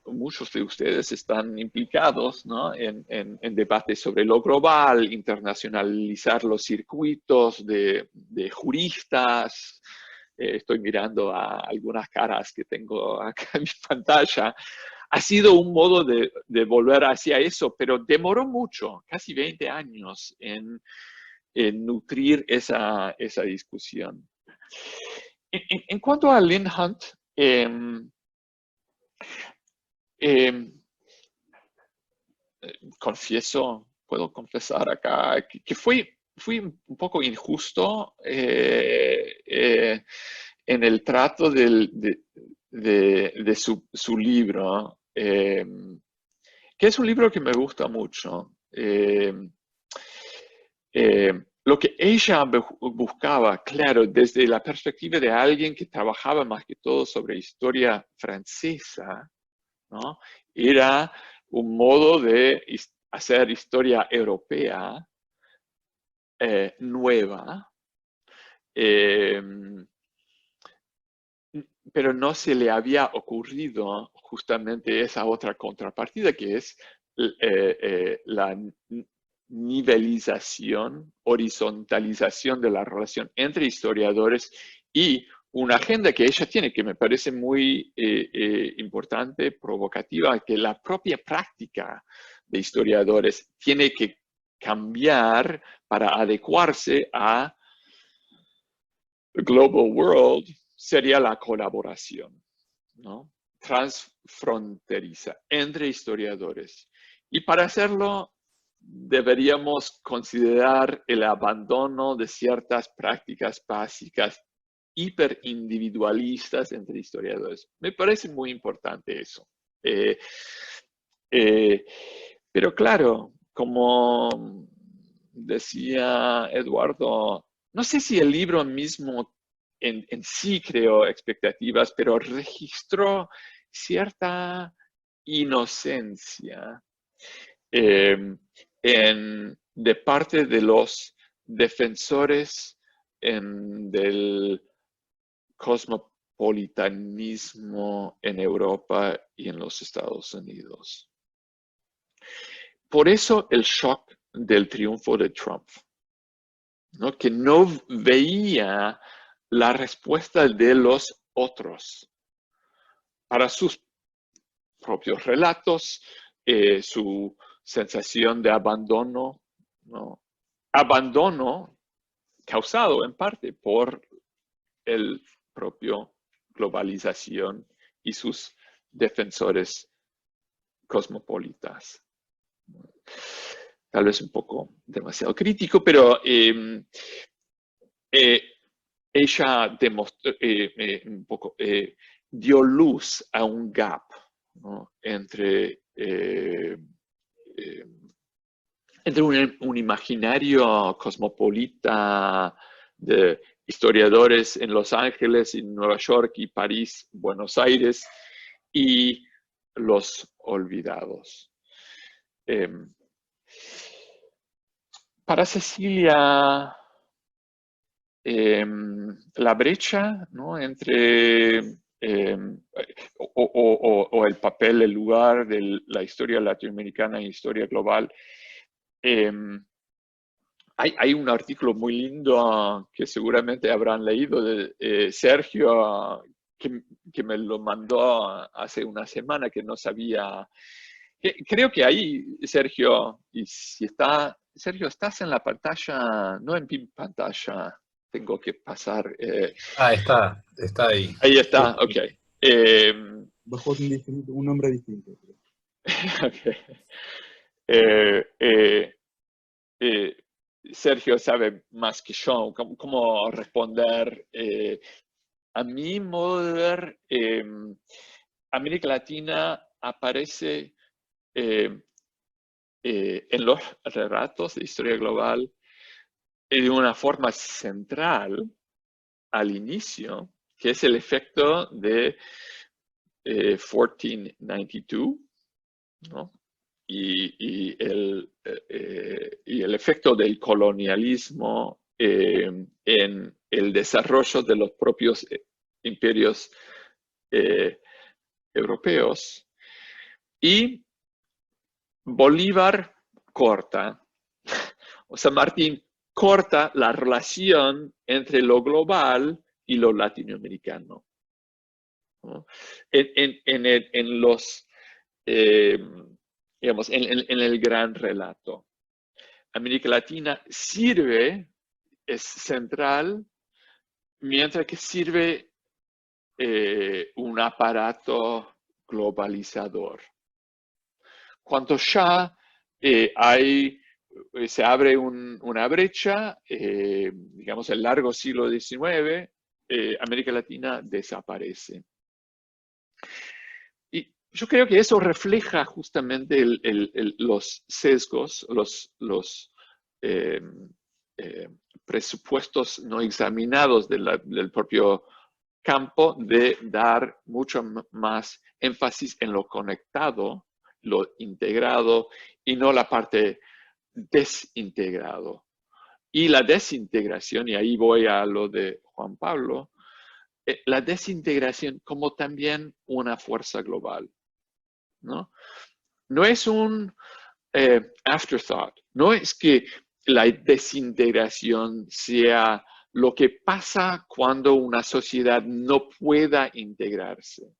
muchos de ustedes están implicados, ¿no? en debates sobre lo global, internacionalizar los circuitos de juristas. Estoy mirando a algunas caras que tengo acá en mi pantalla. Ha sido un modo de volver hacia eso, pero demoró mucho, casi 20 años, en nutrir esa discusión. En cuanto a Lynn Hunt, puedo confesar acá que fui un poco injusto en el trato de su libro, que es un libro que me gusta mucho. lo que ella buscaba, claro, desde la perspectiva de alguien que trabajaba más que todo sobre historia francesa, ¿no? Era un modo de hacer historia europea nueva, pero no se le había ocurrido justamente esa otra contrapartida, que es la nivelización, horizontalización de la relación entre historiadores y una agenda que ella tiene, que me parece muy importante, provocativa, que la propia práctica de historiadores tiene que cambiar para adecuarse a global world, sería la colaboración, ¿no? Transfronteriza entre historiadores. Y para hacerlo, deberíamos considerar el abandono de ciertas prácticas básicas hiperindividualistas entre historiadores. Me parece muy importante eso. Pero claro, como decía Eduardo, no sé si el libro mismo en sí creó expectativas, pero registró cierta inocencia de parte de los defensores del cosmopolitanismo en Europa y en los Estados Unidos. Por eso el shock del triunfo de Trump, ¿no? Que no veía la respuesta de los otros para sus propios relatos, su sensación de abandono, ¿no? Abandono causado en parte por el propio globalización y sus defensores cosmopolitas. Tal vez un poco demasiado crítico, pero ella demostró, un poco, dio luz a un gap, ¿no? entre un imaginario cosmopolita de historiadores en Los Ángeles, en Nueva York y París, Buenos Aires, y los olvidados. Para Cecilia, la brecha, ¿no? entre o el papel, el lugar de la historia latinoamericana y historia global. Hay un artículo muy lindo que seguramente habrán leído de Sergio, que me lo mandó hace una semana, que no sabía. Creo que ahí, Sergio, y si está, Sergio, estás en la pantalla, no en mi pantalla, tengo que pasar. Está ahí. Ahí está, ok. Bajo un nombre distinto. Okay. Sergio sabe más que yo cómo responder. A mi modo de ver, América Latina aparece en los relatos de historia global de una forma central al inicio, que es el efecto de 1492, ¿no? y el efecto del colonialismo en el desarrollo de los propios imperios europeos. Y Bolívar corta, o San Martín corta la relación entre lo global y lo latinoamericano, ¿no? En los, digamos, en el gran relato. América Latina sirve, es central, mientras que sirve un aparato globalizador. Cuando ya se abre una brecha, digamos el largo siglo XIX, América Latina desaparece. Y yo creo que eso refleja justamente los sesgos, presupuestos no examinados del propio campo de dar mucho más énfasis en lo conectado, lo integrado, y no la parte desintegrado. Y la desintegración, y ahí voy a lo de Juan Pablo, la desintegración como también una fuerza global, ¿no? No es un afterthought, no es que la desintegración sea lo que pasa cuando una sociedad no pueda integrarse,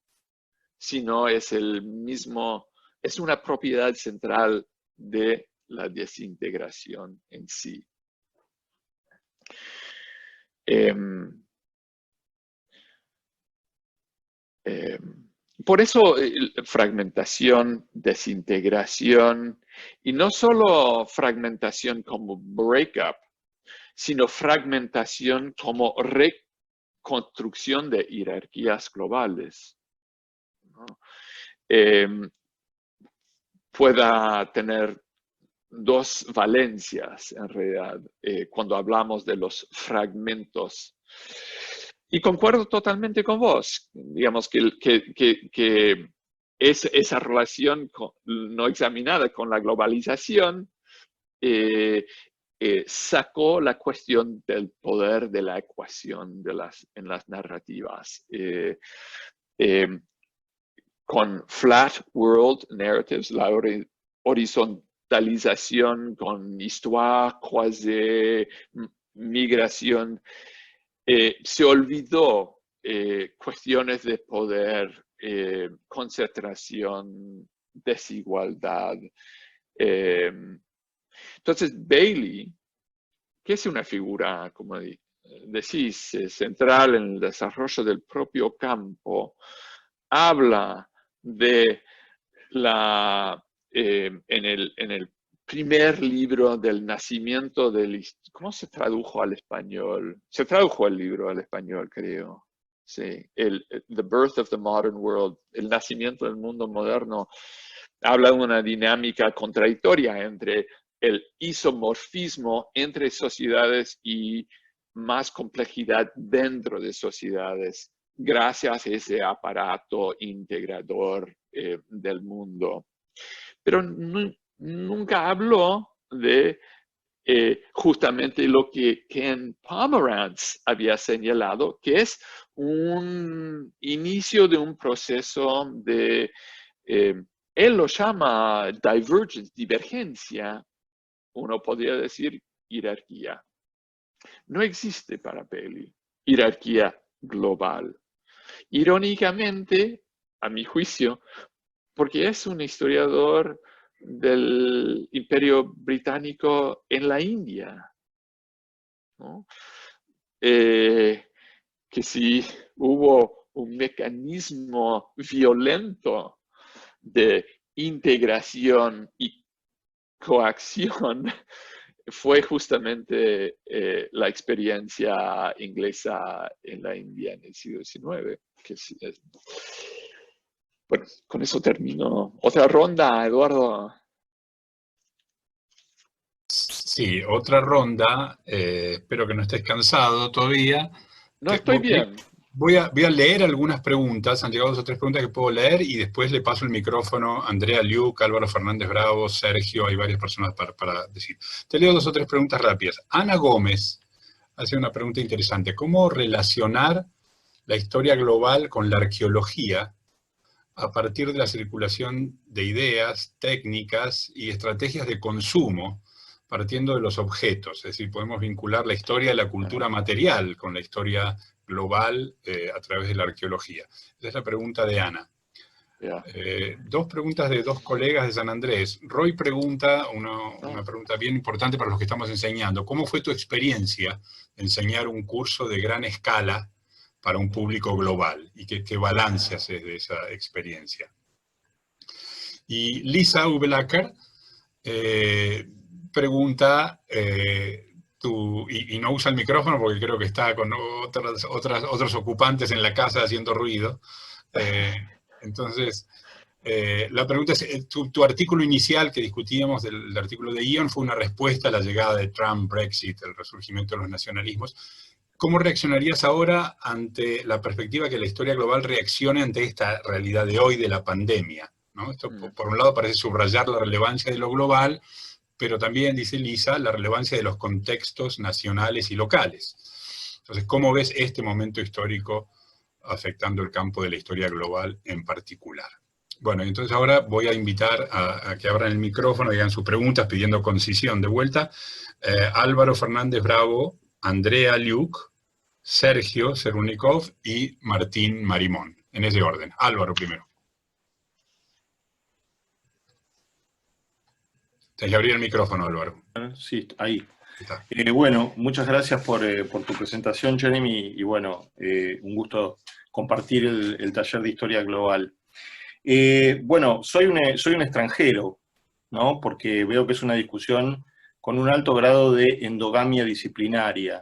sino es es una propiedad central de la desintegración en sí. Por eso fragmentación, desintegración, y no solo fragmentación como breakup, sino fragmentación como reconstrucción de jerarquías globales, ¿no? Pueda tener dos valencias, en realidad, cuando hablamos de los fragmentos. Y concuerdo totalmente con vos. Digamos que esa relación no examinada con la globalización sacó la cuestión del poder de la ecuación en las narrativas. Con flat world narratives, la horizontalización con histoire, croisée, migración, se olvidó cuestiones de poder, concentración, desigualdad. Entonces, Bailey, que es una figura, como decís, central en el desarrollo del propio campo, habla de en el primer libro del nacimiento ¿cómo se tradujo al español? Se tradujo el libro al español, creo. Sí, The Birth of the Modern World, el nacimiento del mundo moderno, habla de una dinámica contradictoria entre el isomorfismo entre sociedades y más complejidad dentro de sociedades, gracias a ese aparato integrador del mundo. Pero nunca habló de justamente lo que Ken Pomerantz había señalado, que es un inicio de un proceso de, él lo llama divergencia, uno podría decir jerarquía. No existe para Bailey jerarquía global. Irónicamente, a mi juicio, porque es un historiador del Imperio Británico en la India, ¿no? Que si hubo un mecanismo violento de integración y coacción, fue justamente la experiencia inglesa en la India en el siglo XIX. Bueno, con eso termino. Otra ronda, Eduardo. Sí, otra ronda. Espero que no estés cansado todavía. No, estoy bien. Voy a leer algunas preguntas. Han llegado 2 o 3 preguntas que puedo leer y después le paso el micrófono a Andrea Liuk, Álvaro Fernández Bravo, Sergio. Hay varias personas para decir. Te leo 2 o 3 preguntas rápidas. Ana Gómez hace una pregunta interesante. ¿Cómo relacionar la historia global con la arqueología a partir de la circulación de ideas, técnicas y estrategias de consumo, partiendo de los objetos? Es decir, podemos vincular la historia de la cultura material con la historia global a través de la arqueología. Esa es la pregunta de Ana. Yeah. 2 preguntas de 2 colegas de San Andrés. Roy pregunta, una pregunta bien importante para los que estamos enseñando. ¿Cómo fue tu experiencia de enseñar un curso de gran escala para un público global? ¿Y qué balance haces de esa experiencia? Y Lisa Ubelacker pregunta, y no usa el micrófono porque creo que está con otros ocupantes en la casa haciendo ruido. Entonces, La pregunta es, tu artículo inicial que discutíamos, del artículo de Ian, fue una respuesta a la llegada de Trump, Brexit, el resurgimiento de los nacionalismos. ¿Cómo reaccionarías ahora ante la perspectiva que la historia global reaccione ante esta realidad de hoy de la pandemia, ¿no? Esto, por un lado, parece subrayar la relevancia de lo global, pero también, dice Lisa, la relevancia de los contextos nacionales y locales. Entonces, ¿cómo ves este momento histórico afectando el campo de la historia global en particular? Bueno, entonces ahora voy a invitar a que abran el micrófono y hagan sus preguntas pidiendo concisión. De vuelta, Álvaro Fernández Bravo, Andrea Liuk, Sergio Serunikov y Martín Marimón, en ese orden. Álvaro primero. Tienes que abrir el micrófono, Álvaro. Sí, ahí. Está. Bueno, muchas gracias por tu presentación, Jeremy, y bueno, un gusto compartir el taller de Historia Global. Bueno, soy un extranjero, ¿no? Porque veo que es una discusión con un alto grado de endogamia disciplinaria.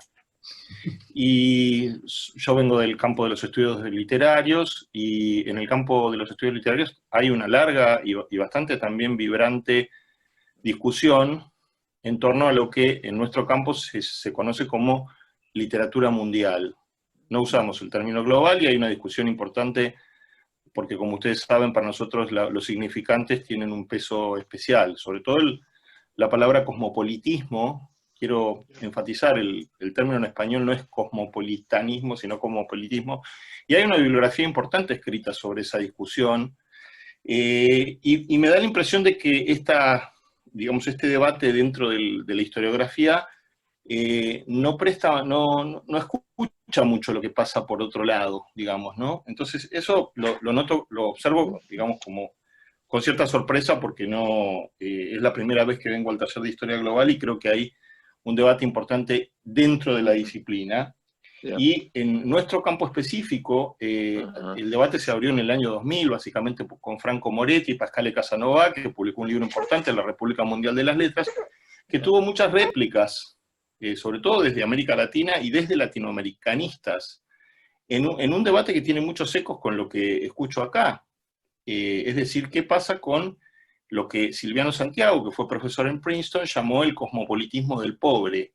Y yo vengo del campo de los estudios literarios, y en el campo de los estudios literarios hay una larga y bastante también vibrante discusión en torno a lo que en nuestro campo se conoce como literatura mundial. No usamos el término global y hay una discusión importante porque, como ustedes saben, para nosotros los significantes tienen un peso especial, sobre todo la palabra cosmopolitismo. Quiero enfatizar, el término en español no es cosmopolitanismo, sino cosmopolitismo, y hay una bibliografía importante escrita sobre esa discusión, y me da la impresión de que este debate dentro de la historiografía no escucha mucho lo que pasa por otro lado, digamos, ¿no? Entonces eso lo noto, lo observo, digamos, como con cierta sorpresa, porque es la primera vez que vengo al taller de Historia Global y creo que hay un debate importante dentro de la disciplina. Yeah. Y en nuestro campo específico, el debate se abrió en el año 2000, básicamente con Franco Moretti y Pascale Casanova, que publicó un libro importante, La República Mundial de las Letras, que tuvo muchas réplicas, sobre todo desde América Latina y desde latinoamericanistas, en un debate que tiene muchos ecos con lo que escucho acá. Es decir, ¿qué pasa con lo que Silviano Santiago, que fue profesor en Princeton, llamó el cosmopolitismo del pobre?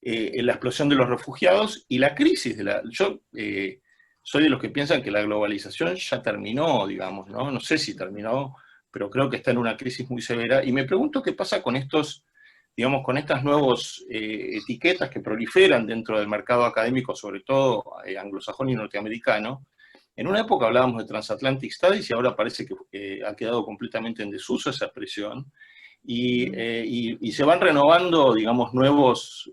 La explosión de los refugiados y la crisis yo soy de los que piensan que la globalización ya terminó, digamos, ¿no? No sé si terminó, pero creo que está en una crisis muy severa, y me pregunto qué pasa con digamos, con estas nuevas etiquetas que proliferan dentro del mercado académico, sobre todo anglosajón y norteamericano. En una época hablábamos de Transatlantic Studies y ahora parece que ha quedado completamente en desuso esa expresión. Y se van renovando, digamos, nuevos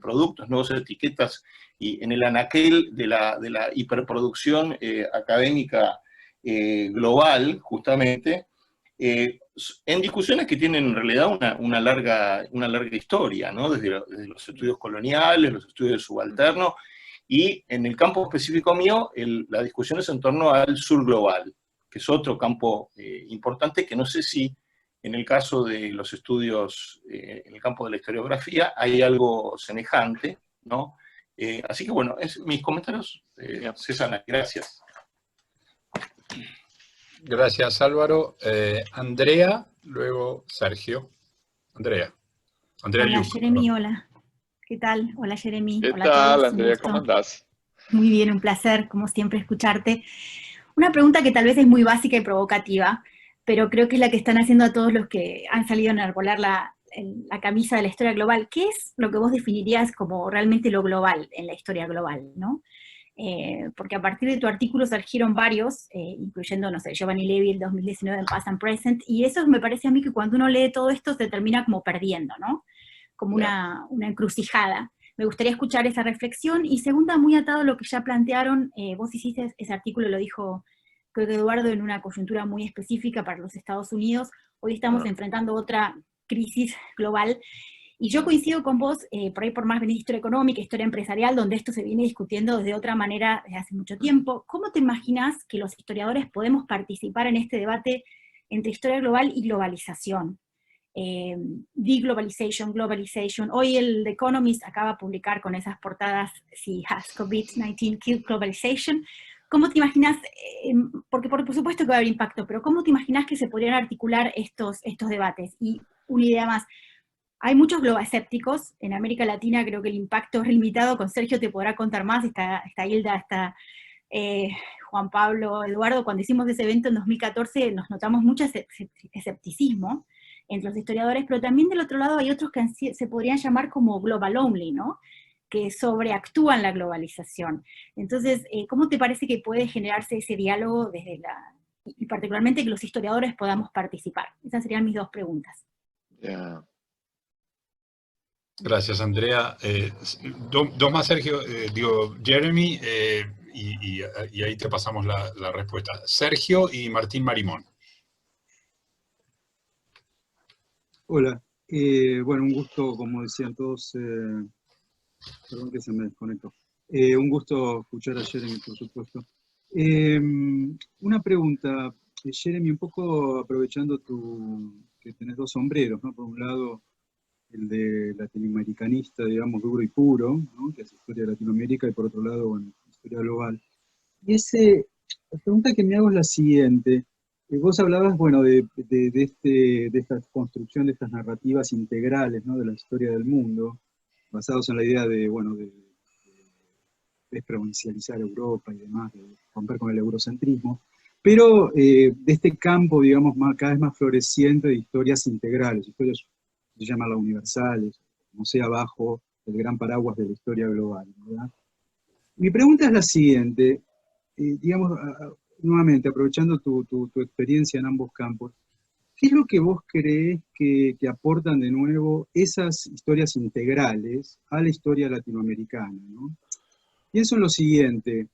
productos, nuevas etiquetas, y en el anaquel de la hiperproducción académica global, justamente, en discusiones que tienen en realidad una larga historia, ¿no? Desde los estudios coloniales, los estudios subalternos, y en el campo específico mío, la discusión es en torno al sur global, que es otro campo importante, que no sé si en el caso de los estudios, en el campo de la historiografía, hay algo semejante, ¿no? Así que bueno, mis comentarios, César, gracias. Gracias, Álvaro. Andrea, luego Sergio. Andrea. Hola, Liuk, Jeremy, perdón. hola. ¿Qué tal? Hola, Jeremy. ¿Qué Hola a tal, todos. Andrea? ¿Cómo andás? Muy bien, un placer, como siempre, escucharte. Una pregunta que tal vez es muy básica y provocativa, pero creo que es la que están haciendo a todos los que han salido a enarbolar la camisa de la historia global. ¿Qué es lo que vos definirías como realmente lo global en la historia global, ¿no? Porque a partir de tu artículo surgieron varios, incluyendo, no sé, Giovanni Levi, el 2019 en Past and Present, y eso me parece a mí que cuando uno lee todo esto se termina como perdiendo, ¿no? Como una encrucijada. Me gustaría escuchar esa reflexión. Y segunda, muy atado a lo que ya plantearon, vos hiciste ese artículo, lo dijo creo que Eduardo, en una coyuntura muy específica para los Estados Unidos. Hoy estamos enfrentando otra crisis global, y yo coincido con vos, por ahí por más venir historia económica, historia empresarial, donde esto se viene discutiendo de otra manera desde hace mucho tiempo. ¿Cómo te imaginas que los historiadores podemos participar en este debate entre historia global y globalización? Deglobalization, globalization. Hoy el The Economist acaba de publicar con esas portadas, si has COVID-19 killed globalization, ¿cómo te imaginas, porque por supuesto que va a haber impacto, pero cómo te imaginas que se podrían articular estos debates? Y una idea más, hay muchos globascépticos, en América Latina creo que el impacto es limitado, con Sergio te podrá contar más, está Hilda, está Juan Pablo, Eduardo. Cuando hicimos ese evento en 2014 nos notamos mucho escepticismo entre los historiadores, pero también del otro lado hay otros que se podrían llamar como global only, ¿no? Que sobreactúan la globalización. Entonces, ¿cómo te parece que puede generarse ese diálogo desde y particularmente que los historiadores podamos participar? Esas serían mis dos preguntas. Yeah. Gracias, Andrea. Dos más, Sergio, Jeremy, y ahí te pasamos la respuesta. Sergio y Martín Marimón. Hola, bueno, un gusto, como decían todos, perdón que se me desconectó. Un gusto escuchar a Jeremy, por supuesto. Una pregunta, Jeremy, un poco aprovechando que tenés dos sombreros, ¿no? Por un lado, el de latinoamericanista, digamos, duro y puro, ¿no? Que es historia de Latinoamérica, y por otro lado, bueno, historia global. Y la pregunta que me hago es la siguiente. Vos hablabas, bueno, de esta construcción de estas narrativas integrales, ¿no? De la historia del mundo, basados en la idea de, bueno, de desprovincializar Europa y demás, de romper con el eurocentrismo, pero de este campo, digamos, cada vez más floreciente de historias integrales, historias se llaman las universales, como sea, bajo el gran paraguas de la historia global, ¿verdad? Mi pregunta es la siguiente, digamos, nuevamente, aprovechando tu experiencia en ambos campos, ¿qué es lo que vos creés que aportan de nuevo esas historias integrales a la historia latinoamericana, ¿no? Pienso en lo siguiente,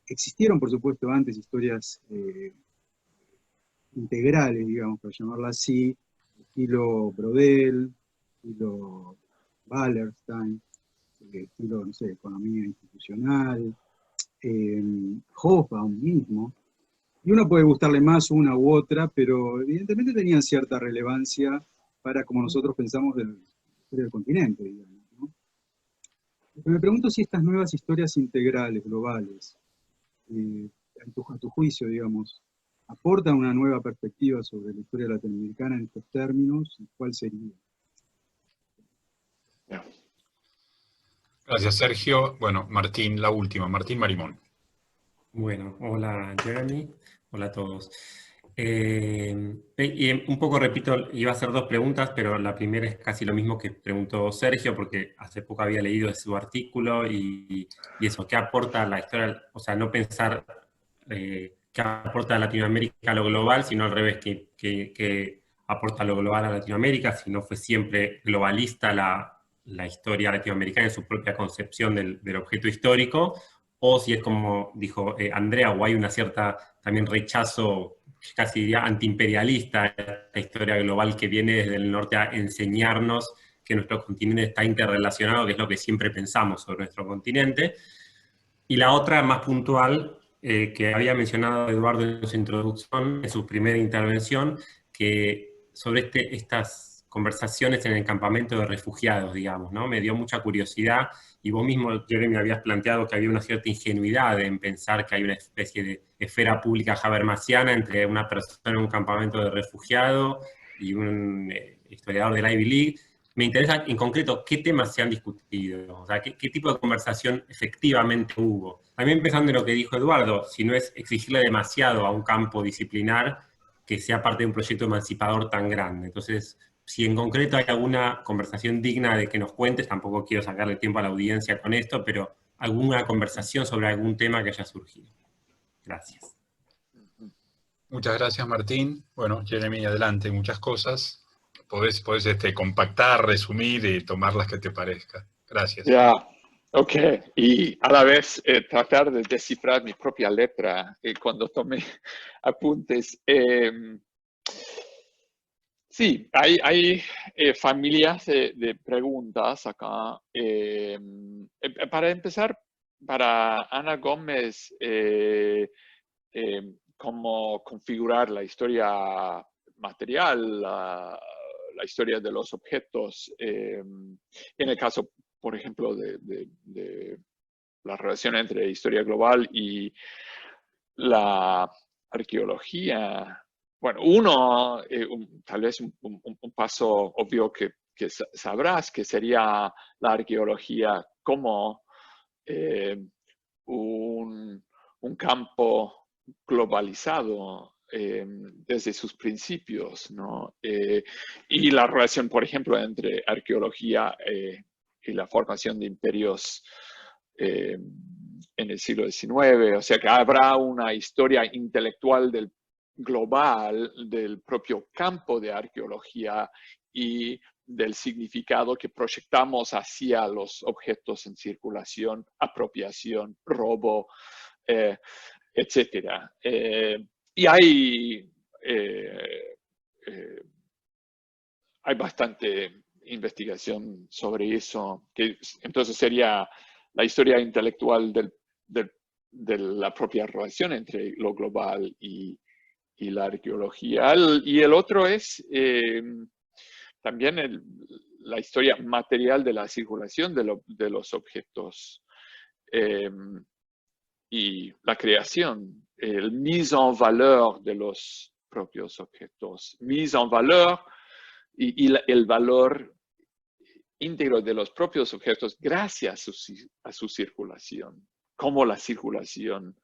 existieron por supuesto antes historias integrales, digamos, para llamarla así, estilo Brodel, estilo Wallerstein, estilo, no sé, economía institucional, Hobsbawm mismo, y uno puede gustarle más una u otra, pero evidentemente tenían cierta relevancia para como nosotros pensamos del continente, digamos, ¿no? Pero me pregunto si estas nuevas historias integrales, globales, a tu juicio, digamos, aportan una nueva perspectiva sobre la historia latinoamericana en estos términos, ¿cuál sería? Gracias, Sergio. Bueno, Martín, la última. Martín Marimón. Bueno, hola Jeremy, hola a todos. Y un poco repito, iba a hacer dos preguntas, pero la primera es casi lo mismo que preguntó Sergio, porque hace poco había leído su artículo y eso, ¿qué aporta la historia? O sea, no pensar qué aporta Latinoamérica a lo global, sino al revés, qué aporta lo global a Latinoamérica, si no fue siempre globalista la historia latinoamericana en su propia concepción del objeto histórico, o si es como dijo Andrea, o hay una cierta también rechazo, casi diría antiimperialista, a la historia global que viene desde el norte a enseñarnos que nuestro continente está interrelacionado, que es lo que siempre pensamos sobre nuestro continente. Y la otra más puntual, que había mencionado Eduardo en su introducción, en su primera intervención, que sobre estas conversaciones en el campamento de refugiados, digamos, ¿no? Me dio mucha curiosidad, y vos mismo, Jeremy, habías planteado que había una cierta ingenuidad en pensar que hay una especie de esfera pública habermasiana entre una persona en un campamento de refugiados y un historiador de la Ivy League. Me interesa en concreto qué temas se han discutido, o sea, qué tipo de conversación efectivamente hubo. También pensando en lo que dijo Eduardo, si no es exigirle demasiado a un campo disciplinar que sea parte de un proyecto emancipador tan grande. Entonces, si en concreto hay alguna conversación digna de que nos cuentes, tampoco quiero sacarle tiempo a la audiencia con esto, pero alguna conversación sobre algún tema que haya surgido. Gracias. Muchas gracias, Martín. Bueno, Jeremy, adelante, muchas cosas. Podés compactar, resumir y tomar las que te parezca. Gracias. Ya, ok. Y a la vez tratar de descifrar mi propia letra cuando tome apuntes. Sí, hay familias de preguntas acá. Para empezar, para Ana Gómez, cómo configurar la historia material, la historia de los objetos, en el caso, por ejemplo, de la relación entre historia global y la arqueología, bueno, uno, tal vez un paso obvio que sabrás, que sería la arqueología como un campo globalizado desde sus principios, ¿no? Y la relación, por ejemplo, entre arqueología y la formación de imperios en el siglo XIX, o sea que habrá una historia intelectual global del propio campo de arqueología y del significado que proyectamos hacia los objetos en circulación, apropiación, robo, etcétera. Y hay bastante investigación sobre eso, que entonces sería la historia intelectual de la propia relación entre lo global y la arqueología. Y el otro es también la historia material de la circulación de los objetos y la creación, el mise en valeur de los propios objetos. Mise en valeur y el valor íntegro de los propios objetos gracias a su circulación. Cómo la circulación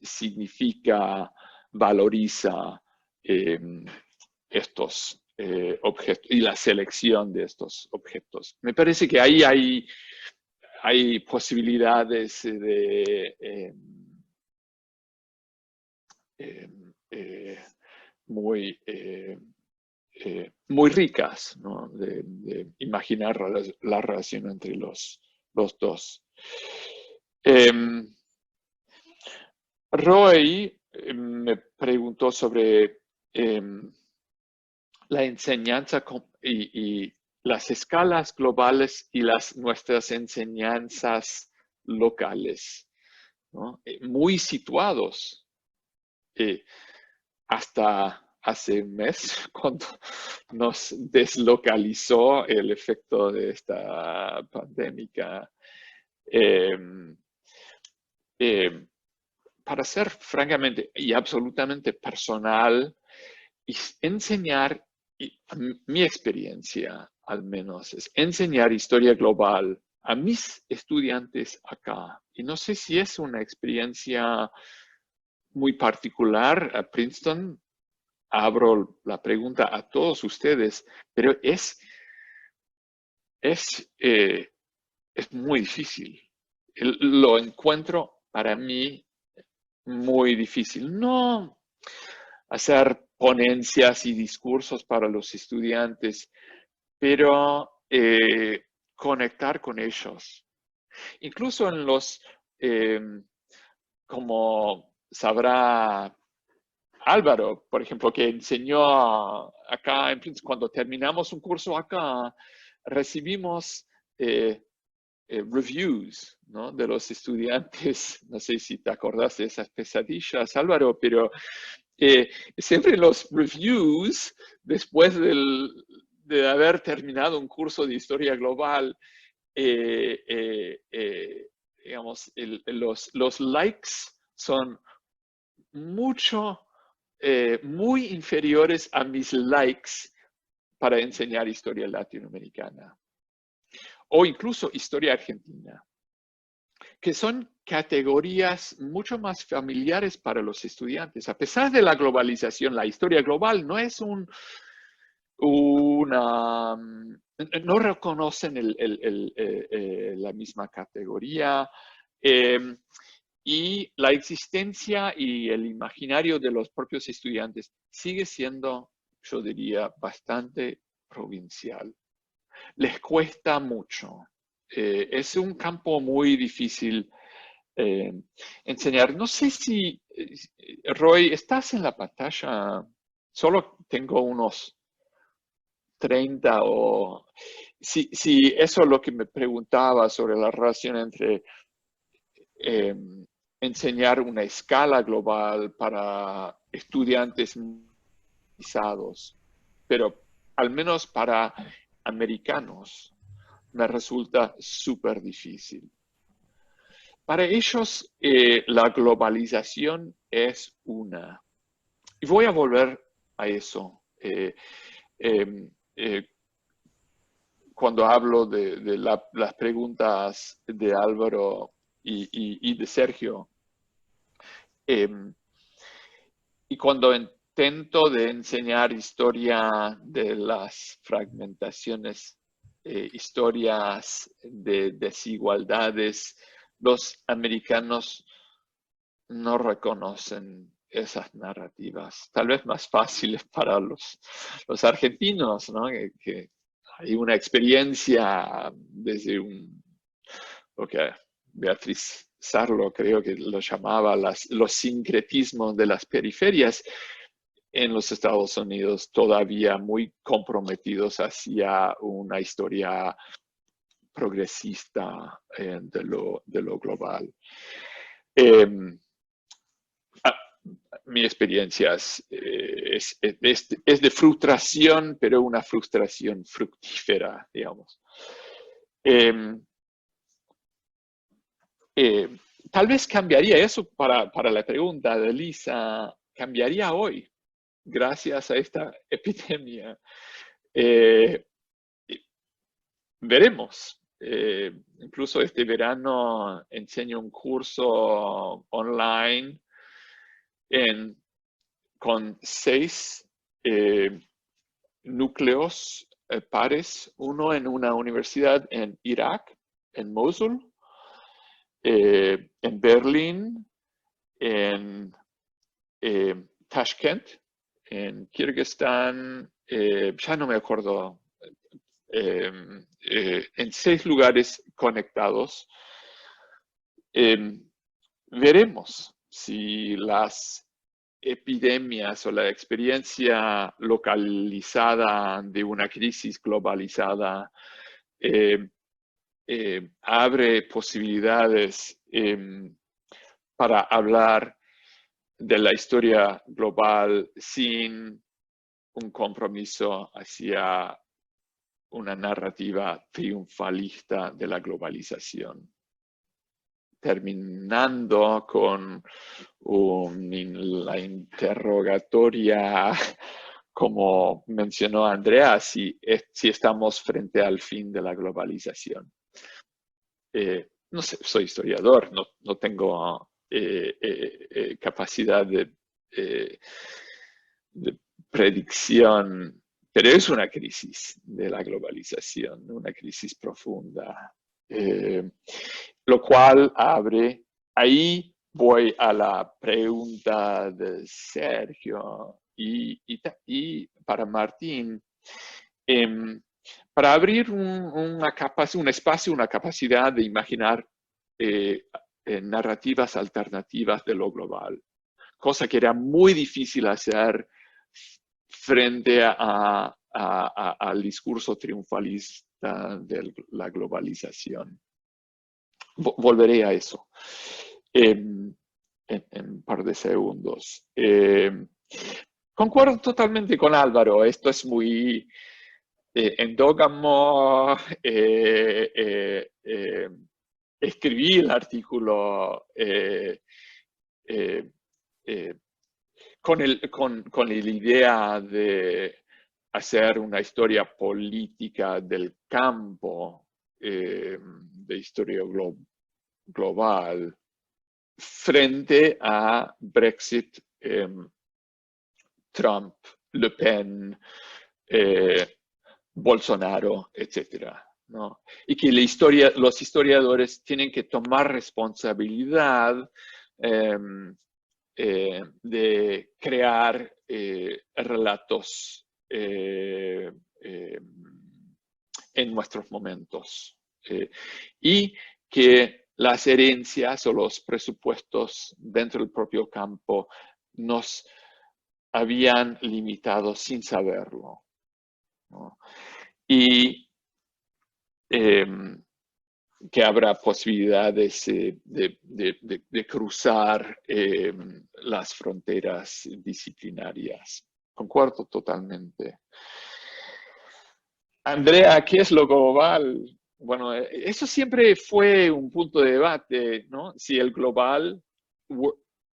significa, valoriza estos objetos y la selección de estos objetos. Me parece que ahí hay posibilidades muy ricas, ¿no? de imaginar la relación entre los dos. Roy me preguntó sobre la enseñanza y las escalas globales y nuestras enseñanzas locales, ¿no? Muy situados hasta hace un mes, cuando nos deslocalizó el efecto de esta pandemia. Para ser francamente y absolutamente personal, enseñar, mi experiencia al menos, es enseñar historia global a mis estudiantes acá. Y no sé si es una experiencia muy particular a Princeton. Abro la pregunta a todos ustedes, pero es muy difícil. Lo encuentro para mí muy difícil. No hacer ponencias y discursos para los estudiantes, pero conectar con ellos. Incluso en los, como sabrá Álvaro, por ejemplo, que enseñó acá en Princeton, cuando terminamos un curso acá, recibimos reviews, ¿no? De los estudiantes. No sé si te acordás de esas pesadillas, Álvaro, pero siempre los reviews, después de haber terminado un curso de historia global, digamos, los likes son muy inferiores a mis likes para enseñar historia latinoamericana o incluso historia argentina, que son categorías mucho más familiares para los estudiantes. A pesar de la globalización, la historia global no es no reconocen la misma categoría. Y la existencia y el imaginario de los propios estudiantes sigue siendo, yo diría, bastante provincial. Les cuesta mucho. Es un campo muy difícil enseñar. No sé si, Roy, estás en la pantalla. Solo tengo unos 30 o... Si eso es lo que me preguntaba sobre la relación entre enseñar una escala global para estudiantes mixados, pero al menos para americanos me resulta súper difícil. Para ellos, la globalización es una. Y voy a volver a eso. Cuando hablo de las preguntas de Álvaro y de Sergio, y cuando intento de enseñar historia de las fragmentaciones, historias de desigualdades, los americanos no reconocen esas narrativas. Tal vez más fáciles para los argentinos, ¿no? Que hay una experiencia desde lo que Beatriz Sarlo creo que lo llamaba los sincretismos de las periferias en los Estados Unidos, todavía muy comprometidos hacia una historia progresista de lo global. Mi experiencia es de frustración, pero una frustración fructífera, digamos. Tal vez cambiaría eso para la pregunta de Lisa, cambiaría hoy, gracias a esta epidemia. Veremos. Incluso este verano enseño un curso online con 6 núcleos pares, uno en una universidad en Irak, en Mosul, en Berlín, en Tashkent, en Kirguistán, ya no me acuerdo, en 6 lugares conectados. Veremos si las epidemias o la experiencia localizada de una crisis globalizada abre posibilidades para hablar de la historia global sin un compromiso hacia una narrativa triunfalista de la globalización. Terminando con la interrogatoria, como mencionó Andrea, si estamos frente al fin de la globalización. No sé, soy historiador, no tengo capacidad de predicción, pero es una crisis de la globalización, una crisis profunda. Lo cual abre, ahí voy a la pregunta de Sergio y para Martín, para abrir un espacio, una capacidad de imaginar narrativas alternativas de lo global, cosa que era muy difícil hacer frente al discurso triunfalista de la globalización. Volveré a eso en un par de segundos. Concuerdo totalmente con Álvaro, esto es muy endógamo. Escribí el artículo con la idea de hacer una historia política del campo, de historia global, frente a Brexit, Trump, Le Pen, Bolsonaro, etc., ¿no? Y que los historiadores tienen que tomar responsabilidad de crear relatos en nuestros momentos. Y que las herencias o los presupuestos dentro del propio campo nos habían limitado sin saberlo, ¿no? Y que habrá posibilidades de cruzar las fronteras disciplinarias. Concuerdo totalmente. Andrea, ¿qué es lo global? bueno, eso siempre fue un punto de debate, ¿no? Si el global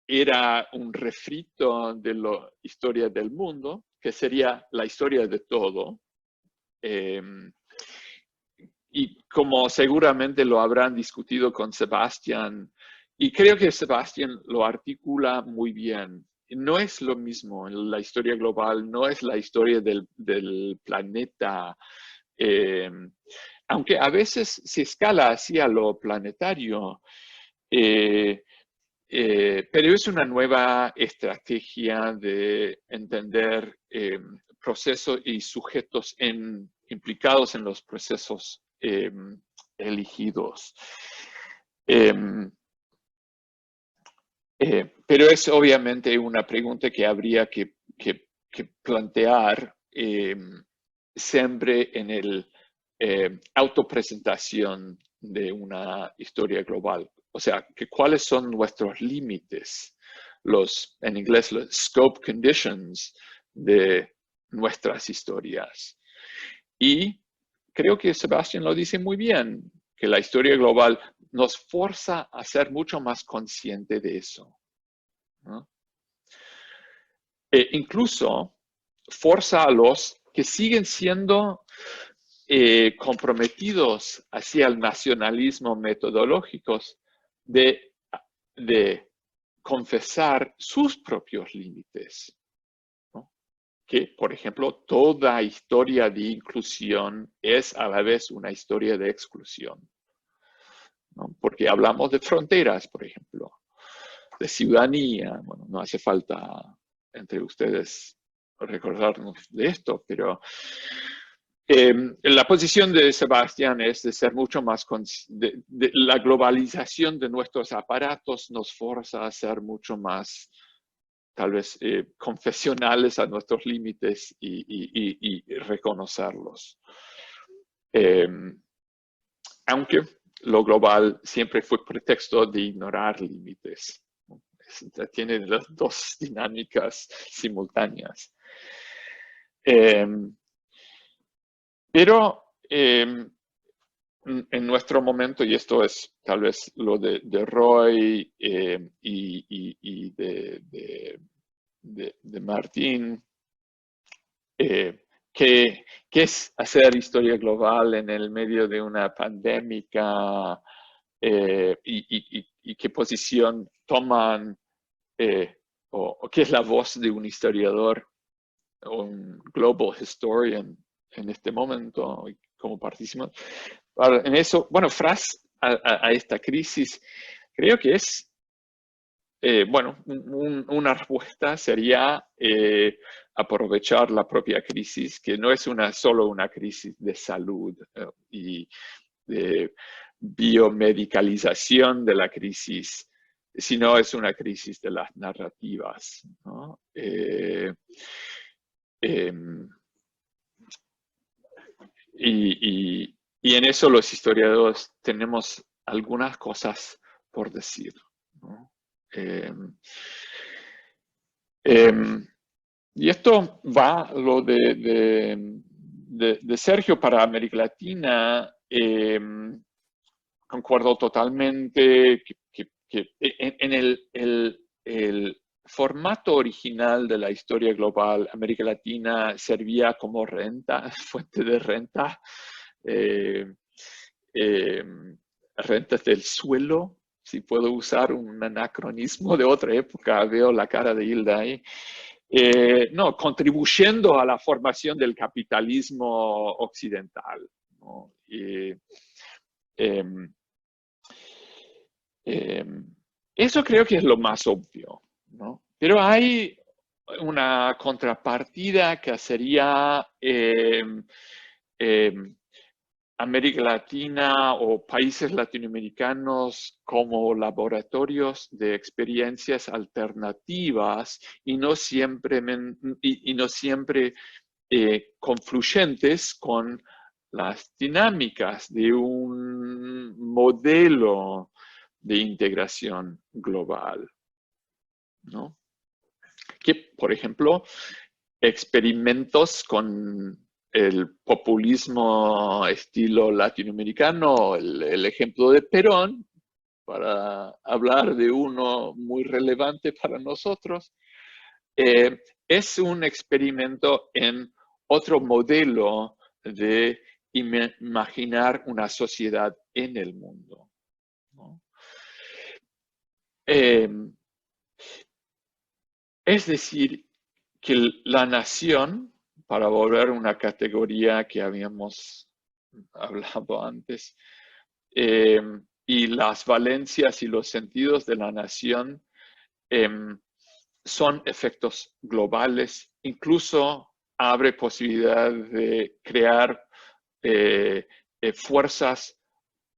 era un refrito de la historia del mundo, que sería la historia de todo. Y como seguramente lo habrán discutido con Sebastián, y creo que Sebastián lo articula muy bien. No es lo mismo, la historia global no es la historia del planeta, aunque a veces se escala hacia lo planetario, pero es una nueva estrategia de entender procesos y sujetos implicados en los procesos elegidos. Pero es obviamente una pregunta que habría que plantear siempre en el autopresentación de una historia global. O sea, cuáles son nuestros límites, en inglés, los scope conditions de nuestras historias. Y creo que Sebastián lo dice muy bien, que la historia global nos forza a ser mucho más consciente de eso, ¿no? Incluso forza a los que siguen siendo comprometidos hacia el nacionalismo metodológicos de confesar sus propios límites, ¿no? Que, por ejemplo, toda historia de inclusión es a la vez una historia de exclusión, ¿no? Porque hablamos de fronteras, por ejemplo, de ciudadanía. Bueno, no hace falta entre ustedes recordarnos de esto, pero la posición de Sebastián es de ser mucho más la globalización de nuestros aparatos nos forza a ser mucho más, tal vez, confesionales a nuestros límites y reconocerlos. Aunque lo global siempre fue pretexto de ignorar límites. Tiene las dos dinámicas simultáneas. Pero en nuestro momento, y esto es tal vez lo de Roy y de Martín, ¿qué es hacer historia global en el medio de una pandemia y qué posición toman o qué es la voz de un historiador o un global historian en este momento como participante? En eso, bueno, frase a esta crisis, creo que es, bueno, una respuesta sería aprovechar la propia crisis, que no es solo una crisis de salud y de biomedicalización de la crisis, sino es una crisis de las narrativas, ¿no? Y en eso los historiadores tenemos algunas cosas por decir, ¿no? Y esto va lo de Sergio para América Latina. Concuerdo totalmente que en el formato original de la historia global, América Latina servía como fuente de renta, rentas del suelo, si puedo usar un anacronismo de otra época, veo la cara de Hilda ahí. No, contribuyendo a la formación del capitalismo occidental, ¿no? Eso creo que es lo más obvio, ¿no? Pero hay una contrapartida que sería América Latina o países latinoamericanos como laboratorios de experiencias alternativas y no siempre confluyentes con las dinámicas de un modelo de integración global, ¿no? Que, por ejemplo, experimentos con el populismo estilo latinoamericano, el ejemplo de Perón, para hablar de uno muy relevante para nosotros, es un experimento en otro modelo de imaginar una sociedad en el mundo, ¿no? Es decir, que la nación, para volver a una categoría que habíamos hablado antes, y las valencias y los sentidos de la nación son efectos globales, incluso abre posibilidad de crear fuerzas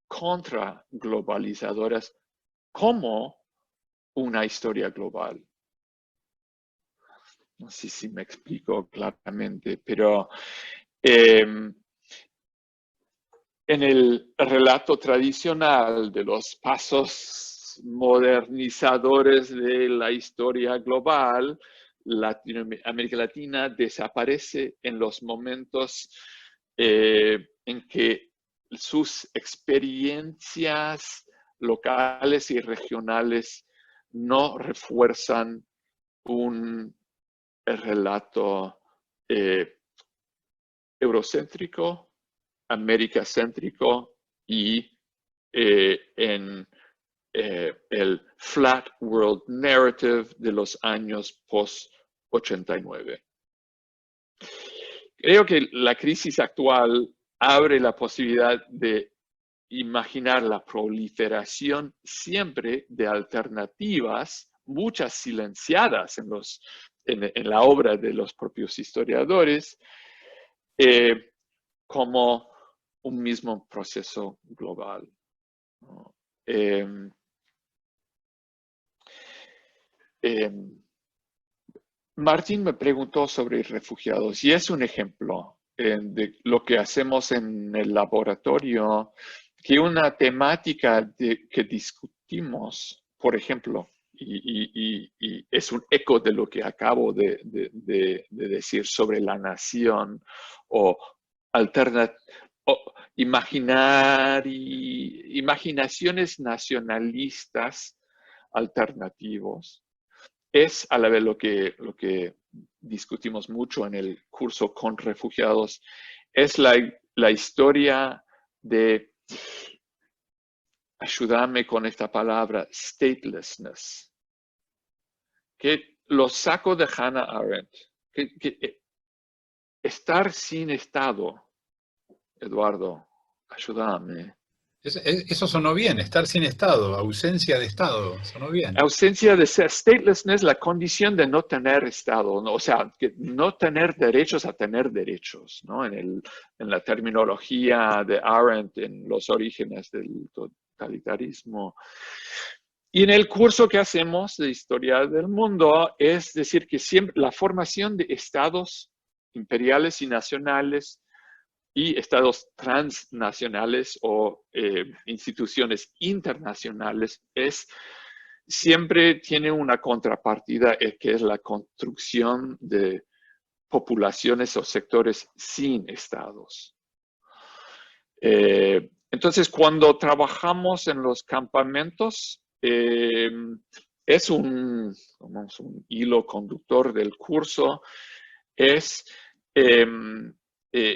contraglobalizadoras como una historia global. No sé si me explico claramente, pero en el relato tradicional de los pasos modernizadores de la historia global, América Latina desaparece en los momentos en que sus experiencias locales y regionales no refuerzan un relato eurocéntrico, americacéntrico y en el Flat World Narrative de los años post-89. Creo que la crisis actual abre la posibilidad de imaginar la proliferación siempre de alternativas, muchas silenciadas en la obra de los propios historiadores, como un mismo proceso global, ¿no? Martín me preguntó sobre refugiados y es un ejemplo de lo que hacemos en el laboratorio, que una temática que discutimos, por ejemplo, y es un eco de lo que acabo de decir sobre la nación o imaginaciones nacionalistas alternativos, es a la vez lo que discutimos mucho en el curso con refugiados, es la historia de, ayúdame con esta palabra, statelessness, que lo saco de Hannah Arendt, que estar sin Estado, Eduardo, ayúdame. Eso sonó bien, estar sin Estado, ausencia de Estado, sonó bien. Ausencia de ser, statelessness, la condición de no tener Estado, ¿no? O sea, que no tener derechos a tener derechos, ¿no? En la terminología de Arendt, en los orígenes del totalitarismo. Y en el curso que hacemos de Historia del Mundo, es decir, que siempre la formación de estados imperiales y nacionales y estados transnacionales o instituciones internacionales siempre tiene una contrapartida que es la construcción de poblaciones o sectores sin estados. Entonces, cuando trabajamos en los campamentos, es un hilo conductor del curso, es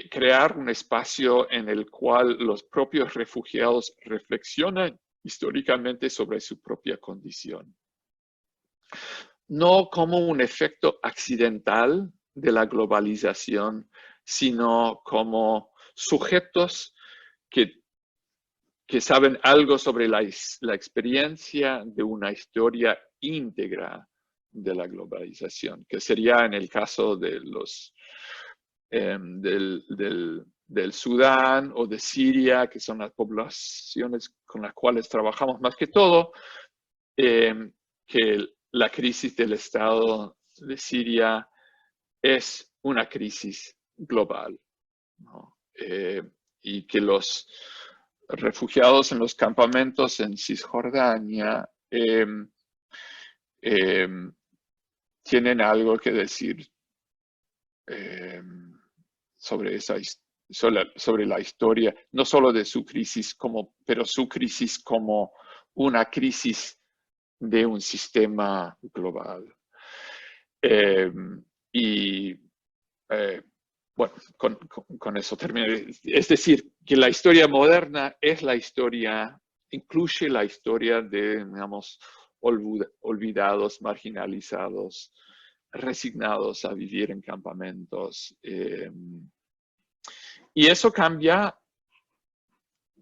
crear un espacio en el cual los propios refugiados reflexionan históricamente sobre su propia condición. No como un efecto accidental de la globalización, sino como sujetos que saben algo sobre la experiencia de una historia íntegra de la globalización, que sería en el caso de los del Sudán o de Siria, que son las poblaciones con las cuales trabajamos más que todo, que la crisis del Estado de Siria es una crisis global, ¿no? Y que los refugiados en los campamentos en Cisjordania tienen algo que decir sobre la historia, no solo de su crisis, pero su crisis como una crisis de un sistema global. Bueno, con eso termino. Es decir, que la historia moderna es la historia, incluye la historia de, digamos, olvidados, marginalizados, resignados a vivir en campamentos. Y eso cambia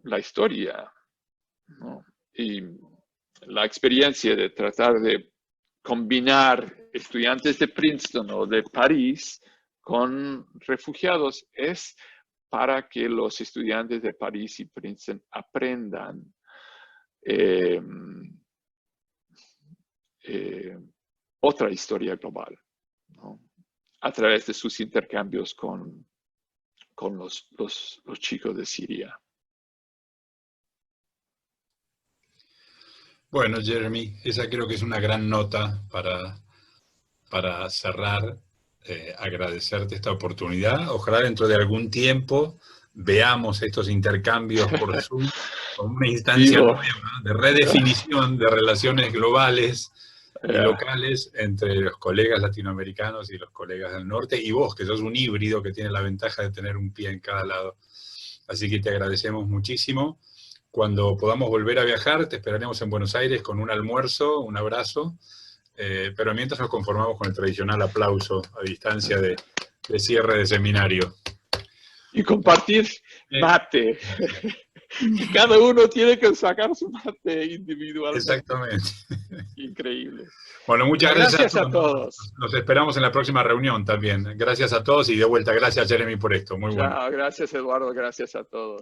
la historia, ¿no? Y la experiencia de tratar de combinar estudiantes de Princeton o de París con refugiados es para que los estudiantes de París y Princeton aprendan otra historia global, ¿no? A través de sus intercambios con los chicos de Siria. Bueno, Jeremy, esa creo que es una gran nota para cerrar. Agradecerte esta oportunidad. Ojalá dentro de algún tiempo veamos estos intercambios por Zoom como una instancia nueva de redefinición de relaciones globales y locales entre los colegas latinoamericanos y los colegas del norte, y vos, que sos un híbrido que tiene la ventaja de tener un pie en cada lado. Así que te agradecemos muchísimo. Cuando podamos volver a viajar, te esperaremos en Buenos Aires con un almuerzo, un abrazo, pero mientras nos conformamos con el tradicional aplauso a distancia de cierre de seminario. Y compartir mate. Cada uno tiene que sacar su mate individualmente. Exactamente. Increíble. Bueno, muchas gracias a todos. Nos esperamos en la próxima reunión también. Gracias a todos y de vuelta, gracias Jeremy por esto. Muy bueno. Gracias Eduardo, gracias a todos.